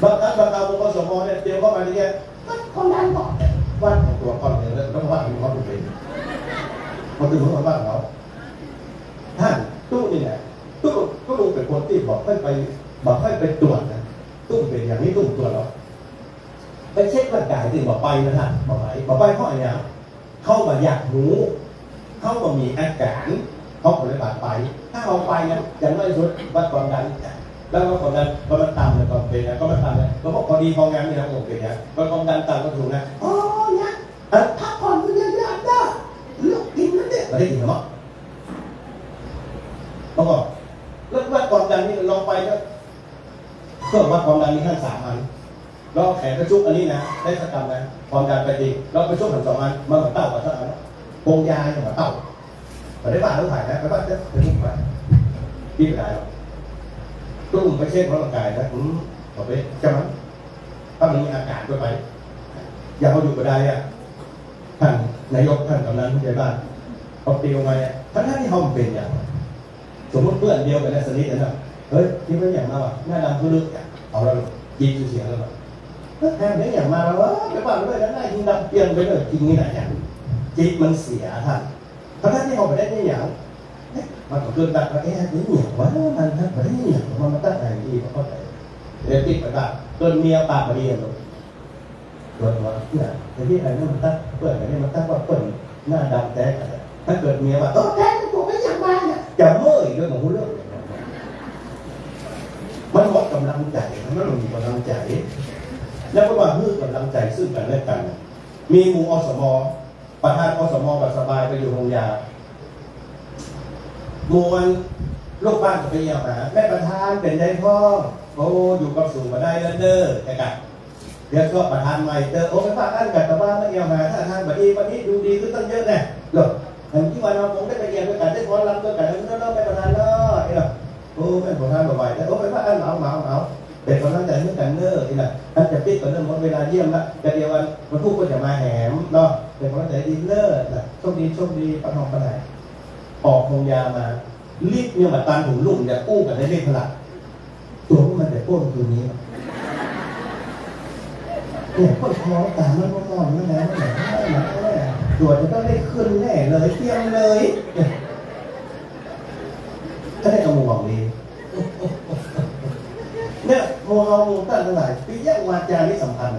บางครั้งบางคราวผมก็สมมติเนี่ยเตรียมเข้ามาที่เนี่ยคนดันก่อนวัดของตัวก่อนเนี่ยแล้ววัดของเขาถูกเป็นมันคือของบ้านเขาท่านตู้นี่แหละตู้ลุงเป็นคนที่บอกให้ไปตรวจนะตู้เป็นอย่างนี้ตู้ตรวจหรอไปเช็คร่างกายที่บอกไปนะท่านบอกไปเพราะอะไรเนี่ยเข้ามาอยากรู้เข้ามามีอาการเขาก็เลยบาดไปถ้าเราไปนะอย่างน้อยสุดวัดความดันแล้วก็ความดันก็มันต่ำเลยก็เป็นนะก็มันต่ำเลยก็พอดีพองานนี่นะผมเป็นนะก็ความดันต่ำก็ถูกนะอ๋อเนี่ยพักผ่อนเยอะๆนะลูกกินมันเด็ดไม่ได้กินหรอเขาบอกแล้ววัดความดันนี่ลองไปก็เครื่องวัดความดันมีทั้ง3 อันแล้วแขนกระชุกอันนี้นะได้สกัดนะความดันไปดีแล้วไปชุกทั้ง2 อันมาเหมือนเต่ากับ2 อันโกงยาเหมือนเต่าแต่ได้บ้านต้องถ่ายนะแต่ว่าจะถึงไปที่ไหนหรอตุ้มไปเช็คร่างกายนะบอกไปจะมันถ้ามีอาการก็ไปอย่าเขาอยู่ก็ได้อ่ะท่านนายกท่านกำนันผู้ใหญ่บ้านเขาตีลงมาเนี่ยท่านที่เขาเป็นอย่างสมมติเพื่อนเดียวกันในสนิทนะเฮ้ยที่เป็นอย่างมาว่ะหน้าดำคือลึกเอาแล้วยิงเสียงแล้วแบบแทนได้อย่างมาแล้วว่าไปบ้านด้วยแล้วได้ยิงดำเปลี่ยนไปเลยจริงนี่ไหนอย่างจิตมันเสียท่านท่านที่เขาไปได้ที่อย่างมันก็เกิดแบบนี่อย่างว่ามันท่านไปได้อย่างมันตั้งใจดีเพราะเข้าใจเรียนติดไปบ้างเกิดเมียปากมาเรียนเลยโดนว่าเนี่ยแต่ที่ไหนนี่มันตั้งเปิดอะไรมันตั้งว่าเปิดหน้าดำแท้ถ้าเกิดเมียว่าแท้ผมไม่อยากมาเนี่ยจะเมื่อยด้วยของผู้เลือกมันหมดกำลังใจมันไม่มีกำลังใจแล้วก็ว่าฮือกำลังใจซึ่งกันและกันมีหมู่อสมประธานอสมแบบสบายไปอยู่โรงยาหมู่วันลูกบ้านก็ไปเยี่ยมหาแม่ประธานเป็นได้พ่อโอ้อยู่กับสูงมาได้แล้วเด้อแกกันเดี๋ยวก็ประธานใหม่เจอโอ้ไปฝากอันกับตะบ้านมาเยี่ยมหาถ้าทางแบบนี้วันนี้ดูดีขึ้นตั้งเยอะแน่หรออันที่วันเราคงได้ไปเยี่ยมด้วยกันได้พอรับด้วยกันแล้วไปประธานเนาะไอ้หรอโอ้เป็นประธานบ่อยแต่โอ้ไปฝากอันเหมา เป็นกำลังใจให้กันเนอร์นี่แหละท่านจะปิดกันเนอร์หมดเวลาเยี่ยมละแต่เดียววันมันพูดก็จะมาแหมเนาะเป็นกำลังใจดีเนอร์นะโชคดีประทองประไหนออกคงยามารีบเนี่ยมาตามถุงลุ่มอย่ากู้กันได้เรียกพลัดตัวมันแต่โป้นคืนนี้เนี่ยพวกคอตามมันก็มองไม่แล้วไม่ตัวจะต้องได้ขึ้นแน่เลยเตรียมเลยถ้าได้เอาหมวกดีเนี่ยโมเอาโมตั้งเท่าไหร่ปีแยกวาจานี่สำคัญ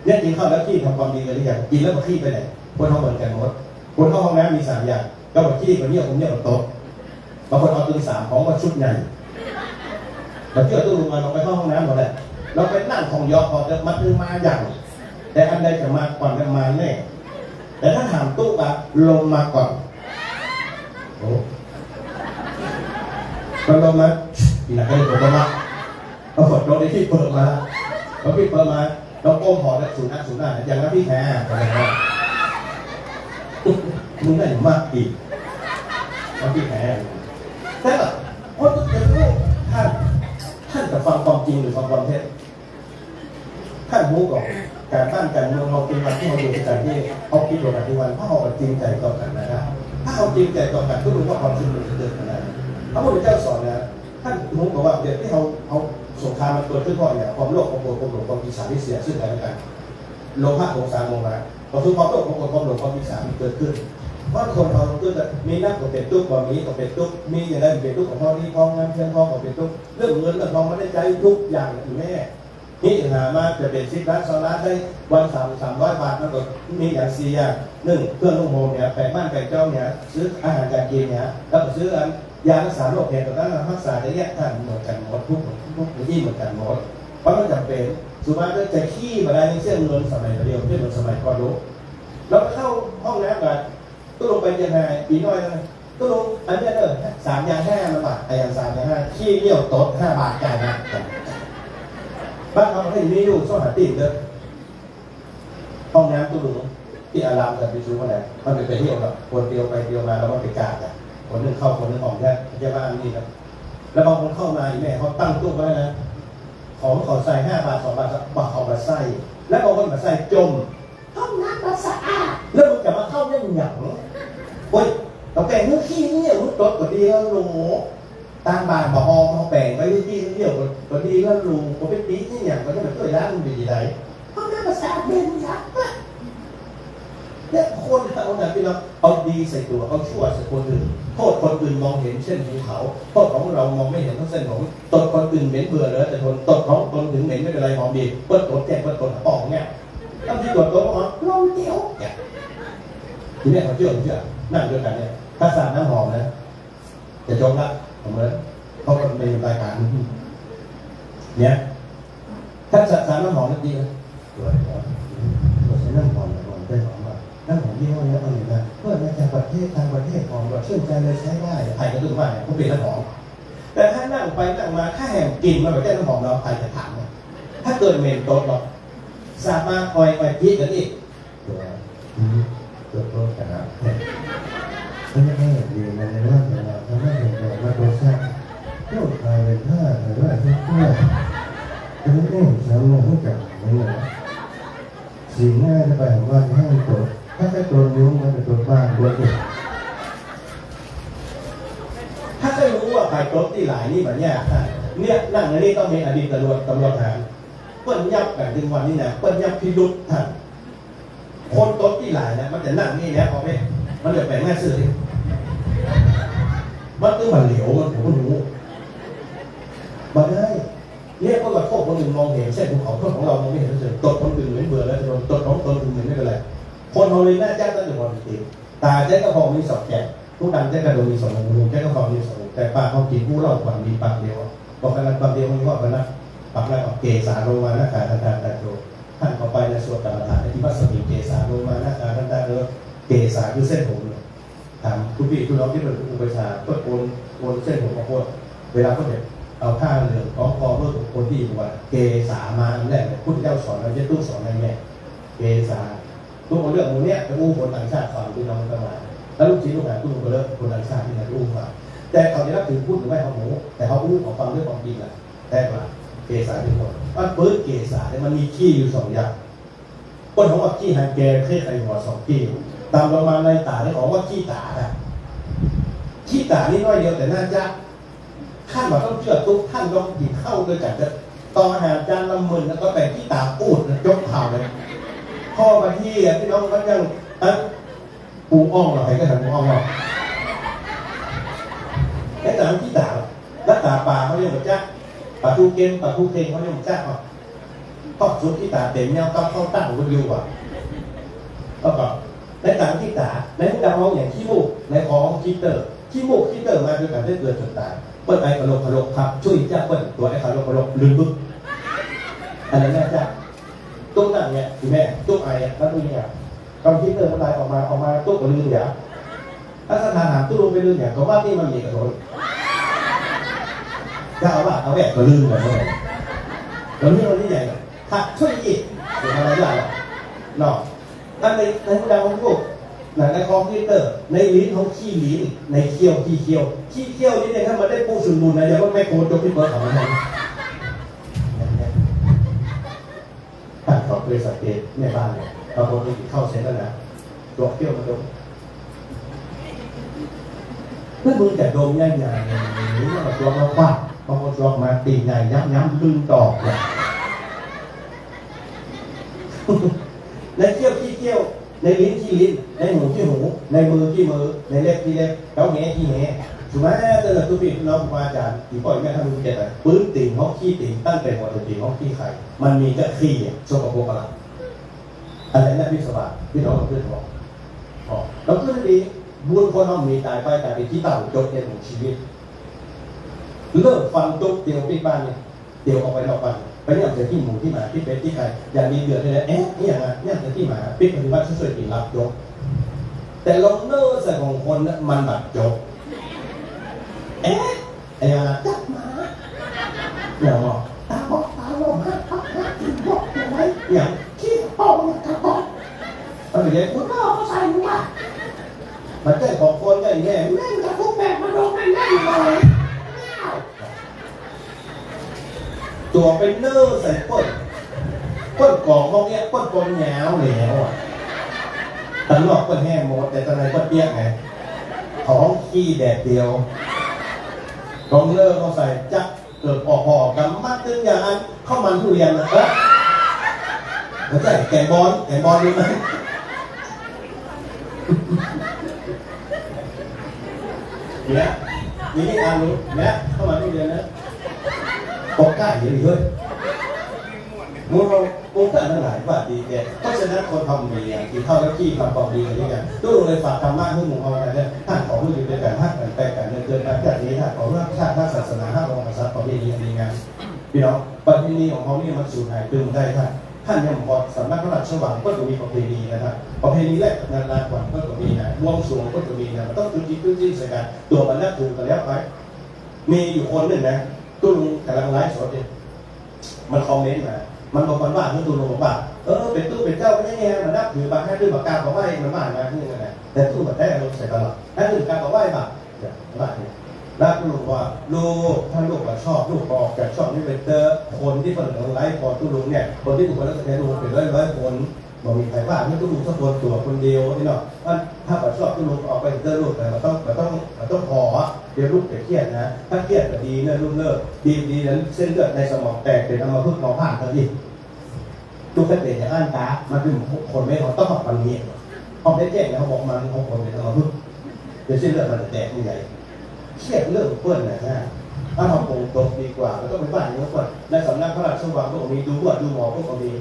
เนี่ยกินข้าวแล้วขี้ทำความดีกันหรือยังกินแล้วมาขี้ไปไหนคนเขาเหมือนกันหมดคนเข้าห้องน้ำมี3 อย่างก็บอกขี้กับเนี่ยผมเนี่ยกับโต๊ะบางคนเอาตึง3ของมาชุดใหญ่เราเชื่อตู้ลงมาเราไปเข้าห้องน้ำหมดเลยเราไปนั่งของยอพอจะมาตึงมาอย่างแต่อันใดจะมาก่อนจะมาแน่แต่ถ้าถามตู้อะลงมาก่อนโอ้ก็ลงมาอีกหน่อยก็เลยลงมาเราฝดลงในที่เปิดมาเราพี่เปิดมาเราโก้มหอได้ศูนย์อย่างนั้นพี่แพ้อะไรเงี้ยมึงได้มากอีกแล้วพี่แพ้แต่แบบเพราะจะรู้ท่านจะฟังความจริงหรือฟังความเท็จท่านรู้ก่อนการบ้านการเมืองเราเป็นวันที่เราดูใจที่เขาคิดว่าในวันถ้าเราจริงใจต่อกันนะครับถ้าเราจริงใจต่อกันก็รู้ว่าความจริงมันจะเกิดขึ้นได้พระพุทธเจ้าสอนนะท่านรู้บอกว่าเดี๋ยวที่เขาสงครามมันเกิดขึ้นเพราะเนี่ยความโลภความโกรธความหลงความอิจฉาริษยาซึ่งกันและกันโลภะโทสะโมหะพอคือความโลภความโกรธความหลงความอิจฉามันเกิดขึ้นเพราะคนเราเกิดมีนักก็เป็นตุ๊กบ่มีก็เป็นตุ๊กมีอย่างไรเป็นตุ๊กของพ่อนี่พ่องานเพียงพ่อก็เป็นตุ๊กเรื่องเงินเรื่องทองมันได้ใจทุกอย่างอยู่แม่นี่หามาจะเป็น10 ล้าน2 ล้านได้วัน300 บาทมันก็มีอย่าง4 อย่าง1เครื่องนุ่งห่มเนี่ยแปะบ้านแปะเจ้าเนี่ยซื้ออาหารการกินเนี่ยแล้วก็ซื้อยารักษาโรคแผลต่างๆรักษาได้แยกท่านเหมือนกันหมดทุกที่เหมือนกันหมดเพราะมันจำเป็นสุภาพก็จะขี้มาได้ในเส้นเงินสมัยเดียวเช่นสมัยก่อนรู้แล้วเข้าห้องน้ำกันก็ลงไปยังไงปีน้อยนะก็ลงอันนี้3 อย่าง5 บาทไอ้อย่าง3 อย่าง 5ขี้เลี้ยวโต๊ะ5 บาทจ่ายนะบ้านเขาให้มีอยู่ซ่อนหาตีนเลยห้องน้ำตู้ลุงที่อารามกันไปซื้อมาไหนมันไปเที่ยวแบบคนเดียวไปเดียวมาแล้วมันไปกาดอ่ะคนนึงเข้าคนนึงออกแค่บ้านนี่นะแล้วบางคนเข้ามาแม่เขาตั้งตู้ไว้นะของขอใส่5 บาท2 บาทบาทเขามาใส่แล้วบางคนมาใส่จมห้องน้ำมาสะอาดแล้วมึงจะมาเข้าเนี่ยหยั่งโอ้ยเราแปลงเมื่อกี้เนี่ยมึงตดกว่าดีแล้วลุงตามบ้านบ่อเขาแปลงไว้ที่เดียวกว่าดีแล้วลุงก็ไปปีนี่อย่างก็จะแบบตัวร้านมันดีไรห้องน้ำมาสะอาดเด่นยักษ์เนี่ยคนเอาเนี่ยพี่น้องเอาดีใส่ตัวเอาชั่วใส่คนอื่นโทษคนอื่นมองเห็นเช่นภูเขาโทษของเรามองไม่เห็นทั้งเส้นของตดคนอื่นเหม็นเบื่อเลยแต่ทนตดของคนถึงเหม็นไม่เป็นไรมองดีเปิดตดแจกเปิดตดปองเนี่ยต้องที่ตดตัวเขาลงเดียวเนี่ยทีนี้เขาเชื่อนั่งด้วยกันเนี่ยถ้าสาดน้ำหอมนะจะจมละผมเลยเขาเป็นรายการเนี่ยถ้าสาดน้ำหอมนั่นดีเลยตัวใช้น้ำหอมได้หอมแบบน้ำหอมยี่ห้อนี้เอาอย่างนั้นเพื่อมาจากประเทศทางประเทศหอมแบบชื่นใจเลยใช้ได้ใครก็ดูว่าเนี่ยเขาเป็นน้ำหอมแต่ถ้านั่งไปนั่งมาถ้าแห่งกินมาแบบแค่น้ำหอมเราใครจะถามถ้าเกิดเมนโต๊ะเราสามารถคอยพีกันอีกตัวโต๊ะกันนะไม่ใช่ดีมันในร่างกายเราทำให้เห็นว่าตัวแท้เที่ยวไทยเป็นท่าแต่ว่าเที่ยวอันนี้ต้องใช้ลงให้กับไม่เหรอสิ่งง่ายจะไปของว่าให้ตัวถ้าแค่ตัวนิ้วมันเป็นตัวบ้านด้วยถ้าใครรู้ว่าใครโต๊ะที่หลายนี่แบบเนี้ยเนี่ยนั่งในนี้ต้องมีอดีตตำรวจทหารเปิ้ลยับกันถึงวันนี้นะเปิ้ลยับพิรุษท่านคนโต๊ะที่หลายนะมันจะนั่งนี่นะพอไหมมันจะแปลงแม่สื่อมันคือมันเหลียวมันผมรู้มันได้เนี่ยก็กระทบคนอื่นมองเห็นเช่นภูเขาโทษของเรามองไม่เห็นเฉยตดคนอื่นเหมือนเบื่อแล้วตดของตนอื่นเหมือนไม่เป็นไรคนเราเลยหน้าแจ้งตั้งแต่วันตีตาแจ้งก็พอมีสองแก่ผู้ดังแจ้งกระโดดมีสองมือแจ้งก็พอมีสองแต่ปากเขากินผู้เล่าความมีปากเดียวบอกกันปากเดียวมันว่ากันนะปากแรกเกสาโลมาหน้าขาทันตาโตท่านเข้าไปในส่วนกรรมฐานที่วัดสมิงเกสาโลมาหน้าขาทันตาโตเกสาคือเส้นผมถามคุณพี่คุณน้องที่เป็นอุปชาก็โอนเส้นผมมาโคตรเวลาเขาเนี่ยเอาผ้าเหลืองของคอเพื่อคนที่อยู่ว่าเกสามาอันแรกพุทธเจ้าสอนเราจะตู้สอนอะไรแม่เกสาทุกคนเรื่องมูเนี้ยจะอู้คนต่างชาติฟังคุณน้องทั้งหลายแล้วลูกศิษย์ลูกหาคุณก็เลิกคนต่างชาติที่ไหนอู้ฟังแต่เขาจะรับถือพูดหรือไม่เขาหมูแต่เขาอู้ของฟังด้วยความจริงแหละแต่ว่า เกสาที่หมดมันปื้ดเกสาเนี่ยมันมีขี้อยู่2 อย่างคนของว่าขี้หันแกเคยใครหัว2 ขี้ตามประมาณในตาที่ของว่าขี้ตาอะขี้ตานี่น้อยเดียวแต่น่าจะขั้นว่าต้องเชื่อทุกท่านต้องกินเข้าด้วยกันจะต่ออาหารจานละหมื่นแล้วก็แต่ขี้ตาปูดยกเข่าเลยพ่อมาที่พี่น้องก็ยังปูอ่องเหรอใครก็ทำปูอ่องเหรอไอ้ตาขี้ตาแล้วตาปลาเขาเรียกว่าจ๊ะปลาทูเกมปลาทูเค็งเขาเรียกว่าจ๊ะเหรอทอดซุปขี้ตาเต็มเนี่ยต้องเข้าตั้งกันอยู่อ่ะก็ในตาขี้ตาในพวกดาวอย่างขี้มูกในท้องขี้เตอร์ขี้มูกขี้เตอร์มาด้วยกันได้เกิดจนตายเปิดไอ้กระโหลกครับช่วยจ้าเปิดตัวไอ้กระโหลกลืมบึ๊บอะไรแม่จ้าตุ้งนั่งเนี่ยคุณแม่ตุ้งไอ้แล้วตุ้งเนี่ยกำขี้เตอร์มันไหลออกมาตุ้งกระลืมเนี่ยถ้าสถานหาตุ้งลงไปลืมเนี่ยเขาว่านี่มันมีกระโหลกจะเอาว่าเอาแบบกระลืมแบบนี้กระลืมมันนี่ใหญ่ถ้าช่วยอีกเดี๋ยวอะไรได้เนาะอันในพวกดาวของพวกในคอมพิวเตอร์ในลิ้นเขาขี้ลิ้นในเคี้ยวขี้เคี้ยวนี่เนี่ยถ้ามันได้ปูสมบูรณ์นะอย่าว่าไม่โคตรจบที่เปิดของมันถ้าเขาเคยสังเกตในบ้านเนี่ยเราคนที่เข้าเซ็นแล้วนะตัวเคี้ยวมันดมเพื่อมึงแต่ดมง่ายๆนี่มันตัวมาคว้าบางคนตัวมาตีใหญ่ย้ำลึงตอกเนี่ยในเคี้ยวขี้เคี้ยวในลิ้นขี้ลิ้นในหูขี้หูในมือขี้มือในเล็บขี้เล็บเท้าแง่ขี้แง่ถูกไหมเตือนตัวพี่น้องครูอาจารย์ที่พ่อแม่ท่านรู้เจ็ดเลยปื้นติ่งห้องขี้ติ่งตั้งแต่หัวถึงติ่งห้องขี้ไข่มันมีก็ขี้โชกโปกอะไรอะไรนั่นพิศวาสพี่น้องเพื่อนบอกแล้วก็ดีบุญคนเรามีตายไปแต่เป็นที่ตั้งจบเย็นของชีวิตเลิกฟังจุกเตียวปีบ้านเนี่ยเตียวออกไปนอกบ้านไปเนี่ยเจอที่หมูที่หมาที่เป็ดที่ไก่อย่างมีเดือดเลยนี่อย่างไรเนี่ยเจอที่หมาปิดปฏิบัติช่วยกินรับยกแต่ลงเนื้อใส่ของคนนั้นมันแบบยกไอ้ยังไงจับหมาอย่างอ่ะตาบอกตาลงห้ากินบอกอย่างไร อย่าง ขี้โป่งกระป๋อง มันเป็นยัง คุณพ่อเขาใส่หนูว่า มันใช่ของคนก็อย่างนี้ เล่นกับพวกแบบมาโดนแน่นเลย ตัวเป็นเนื้อใส่ก้นกล่องพวกนี้ก้นคนแหวแล้วอ่ะตลอดก้นแห้งหมดแต่ตอนไหนก้นเปี้ยกไงท้องขี้แดดเดียวลองเลิกเขาใส่จักเกิดออกหอกำมัดตึงอย่างนั้นเข้ามันทุเรียนนะแล้วใส่แกงบอลดูไหมเนี่ยนี่อ่านรู้เนี่ยเข้ามาทุเรียนนะปกก้าอย่างนี้ด้วยมูเราปกก้าทั้งหลายว่าดีเนี่ยเพราะฉะนั้นคนทำดีอย่างกินข้าวแล้วขี้ทำความดีอะไรอย่างเงี้ยตู้เลยฝากธรรมะให้หมู่เอาอะไรเนี่ยท่านขอผู้อยู่ด้วยกันท่านกันไปกันเดินกันจากนี้ท่านขอเรื่องชาติศาสนาห้าองค์กษัตริย์ประเพณีดีงามพี่น้องประเพณีของเขานี่มันสูญหายตึงได้ท่านยังบอกสำนักพระราชวังก็จะมีประเพณีนะครับประเพณีแรกงานลานวันก็จะมีนะวงสรวงก็จะมีนะมันต้องจุดจิ้นใส่กันตัวมันนับถือกันแล้วไปมีอยู่คนหนึ่งนะตู้ลุงกำลังไลฟ์สดเนี่ยมันคอมเมนต์มามันบอกว่าเมื่อตู้ลุงบอกว่าเป็นตู้เป็นเจ้าไม่ใช่ไงมันนับถือปากแค่ตื้อปากกาบอกว่ามันมาที่นี่ไงแต่ตู้มันได้อารมณ์ใส่ตลอดถ้าตื้อการบอกว่าแบบว่าเนี่ยแล้วตู้ลุงว่าลูกถ้าลูกชอบลูกบอกจากชอบนี่เป็นคนที่เปิดของไลฟ์พอตู้ลุงเนี่ยคนที่ถูกแล้วก็แค่ลุงเป็นร้อยคนบอกมีใครว่าไม่ตู้ลุงสักคนเดียวนี่เนาะถ้าชอบตู้ลุงออกไปลูกแต่เราต้องพอเดี๋ยวลูกจะเครียดนะถ้าเครียดก็ดีเนี่ยลูกเลิกดีนั้นเส้นเลือดในสมองแตกเป็นอัมพฤกษ์มองผ่านทันทีลูกแค่เป็นอย่างอันตามันเป็นคนไม่เขาต้องปันเมียเขาได้แจ้งนะเขาบอกมันเขาคนเป็นอัมพฤกษ์เดี๋ยวเส้นเลือดมันจะแตกยังไงเครียดเรื่องเพื่อนนะฮะถ้าทำโปร่งตกดีกว่าแล้วก็ไปบ้านอย่างนี้ก่อนในสำนักพระราชวังก็มีดูว่าดูหมอก็มี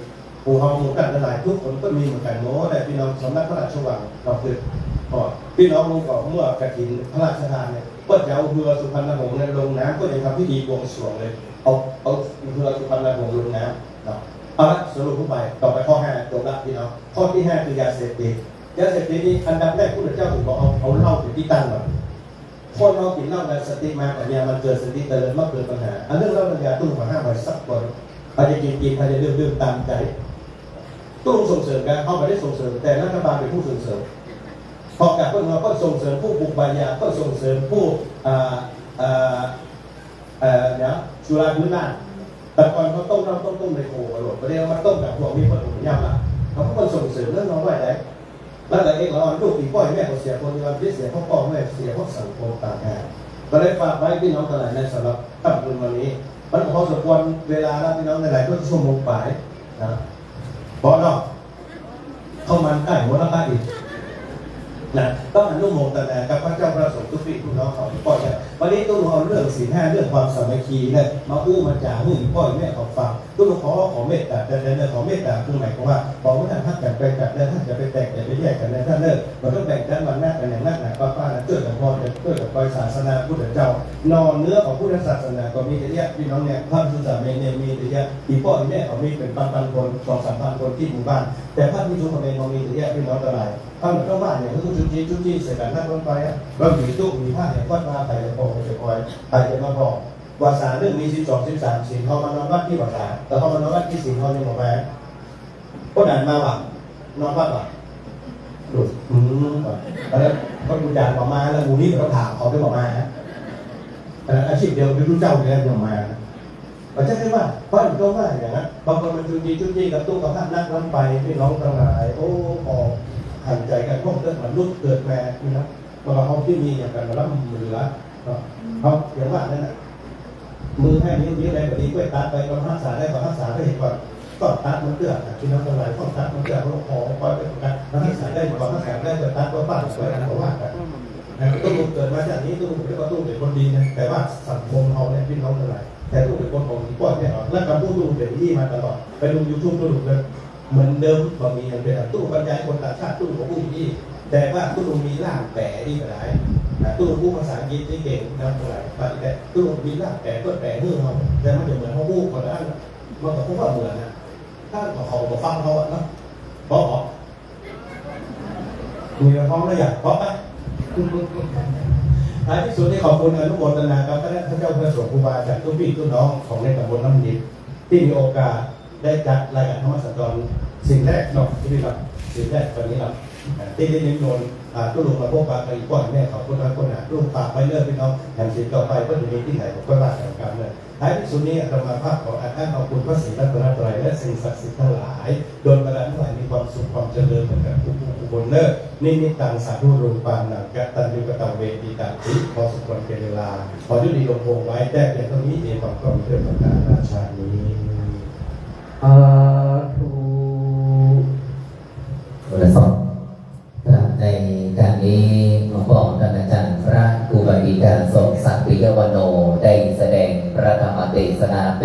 ผู้เฮาหมู่กันหลายทุกคนก็มีเหมือนกันโน้แต่พี่น้องสำนักพระราชวังเราคือพี่น้องรู้ก่อนเมื่อกฐินพระราชทานเนี่ยก็จะเอาเรือสุพรรณหงส์ลงน้ำก็จะทำพิธีบวงสรวงเลยเอาเรือสุพรรณหงส์ลงน้ำเนาะเอาละสรุปขึ้นไปต่อไปข้อ5จบละพี่น้องข้อที่5คือยาเสพติดนี่อันดับแรกผู้เจ้าถึงบอกเอาเหล้าเป็นที่ตั้งก่อนคนเรากินเหล้าในสติมาแต่เนี่ยมันเกิดสติเตือนมาเกิดปัญหาอันเรื่องเหล้าเป็นยาตุ้งมา5 ใบสักคนอาจจะกินอาจจะดื่มตามใจตู้ส่งเสริมกันเขาไม่ได้ส่งเสริมแต่รัฐบาลเป็นผู้ส่งเสริมพอจากพวกเราก็ส่งเสริมผู้ปลูกใบยาก็ส่งเสริมผู้เนี่ยสุราพื้นบ้าน แต่ก่อนเขาต้มในโอ่งกระโดดประเดี๋ยวมาต้มแบบพวกมีคนหุ่นยำอ่ะเขาก็ส่งเสริมเรื่องน้องไว้ได้แล้วแต่เองเราลูกปีพ่อแม่เขาเสียคนเดียวที่เสียพ่อแม่เสียเพราะสังคมต่างกันก็เลยฝากไว้พี่น้องทั้งหลายในสำหรับค่ำคืนวันนี้มันพอสมควรเวลาแล้วพี่น้องในหลายก็ชั่วโมงปลายนะเพราะเนาะเข้ามันใกล้หัวละพระอีกนะต้องอนุโมทนากับพระเจ้าพระสงฆ์ทุกพี่ทุกน้องเขาที่ปล่อยวันนี้ต้องเอาเรื่องศีลห้าเรื่องความสามัคคีเนี่ยมาอู้มาจ่าให้พ่อแม่เขาฟังต้องขอเมตตาแต่ในขอเมตตาคือหมายความว่าบอกว่าท่านกันไปจัดเลยท่านจะไปแตกจะไปแยกกันเลยท่านเลิกมันต้องแบ่งกันวันหน้ากันอย่างนั้นนะป้าเกิดกับพ่อเกิดกับปล่อยศาสนาพุทธเจ้านอนเนื้อของพุทธศาสนาก็มีแต่เนี่ยพี่น้องเนี่ยพระพุทธศาสนาเนี่ยมีแต่เนี่ยอีพ่อแม่เขามีเป็นพันคน2-3,000 คนที่หมู่บ้านแต่พระพิสุขเองเขามีแต่เนี่ยพี่น้องกันหลายข้างหลังบ้านเนี่ยก็คือจุดที่ใส่กันนั่งรถไฟเรามีตู้มีผ้าเนี่ยวัดมาไปเลยพอจะคอยไปจะมาบอกภาษาเรื่องมี12-13สิ่งเขามานอนวัดที่ภาษาแต่เขามานอนวัดที่สิ่งเขาเนี่ยบอกแม่ก็นานมาว่ะนอนวัดว่ะดูแล้วก็ดูจานบอกมาแล้วมูนี่เขาถามเขาได้บอกมาอาชีพเดียวคือรู้เจ้าเนี่ยบอกมาเราจะได้ว่าเพราะก็ว่าอย่างนั้นบางคนมันจุดจีกับตู้กับท่านนั่งรถไปพี่น้องทั้งหลายโอ้พอหันใจกันพวกเกิดมันรุ่นเกิดแม่นี่นะบางเขาที่มีอย่างกันมาแล้วมือละเขาอย่างว่านั่นแหละมือแค่นิ้วอะไรแบบนี้ก็ตัดไปก็รักษาได้ก็รักษาได้เห็นว่าก็ตัดมันเกลือพี่น้องทั้งหลายก็ตัดมันเกลือเราขอคอยไปกันรักษาได้ก็รักษาได้ก็ตัดก็ปั้นไว้กันเพราะว่ากันตู้เกิดมาจากนี้ตู้เรียกว่าตู้เป็นคนดีนะแต่ว่าสังคมเขาเนี่ยพี่น้องทั้งหลายแต่ตู้เป็นคนของที่ป้อนเนี่ยแล้วการพูดตู้เป็นที่มาตลอดไปดูยูทูบตู้เลยเหมือนเดิมบางมีอย่างเป็นตู้บรรยายคนต่างชาติตู้ของผู้ที่แต่ว่าตู้มีร่างแปะที่กระไรตู้ผู้ภาษาอังกฤษที่เก่งนะเท่าไหร่แต่ตู้มีร่างแปะก็แปะเรื่องเขาแต่มันจะเหมือนเขาพูดคนละอันมันก็พูดว่าเหมือนนะถ้าเขาฟังเขาอะนะเพราะมีกระท้องแล้วอยากเพราะไหมท้ายที่สุดที่ขอบคุณอนุโมทนากับพระเจ้าพระสงฆ์ครูบาอาจารย์ทุกพี่ทุกน้องของในตำบลน้ำดิบที่มีโอกาสได้จัดรายการธรรมสัจจรสิ่งแรกเนาะที่เราสิ่งแรกวันนี้เราที่ได้นิมนต์ตู้ลุงมาพบปะกันอีกก่อนแม่ขอบคุณทุกคนลูกฝากไว้เลิกพี่น้องแห่งสิ่งต่อไปก็จะมีที่ไหนผมก็ว่ากันกันเลยท้ายที่สุดนี้อาตมาภาพขออ้างขอบคุณพระศรีรัตนตรัยและสิ่งศักดิ์สิทธิ์ทั้งหลายโดนบันดาลให้มีความสุขความเจริญเหมือนกันทุกๆคนเลิกนิมิตตังสาธุรูปานังกตัญญูกตเวทีตังทิพอสมควรเป็นเวลาพอยุติลงโพงไว้แต่เพียงเท่านี้เองก็มีเรื่องประการราชานี้ทุกสองในการนี้หลวงพ่อท่านอาจารย์พระครูบาอาจารย์สมศักดิ์ปิยวโนได้แสดงพระธรรมเทศนาเป็น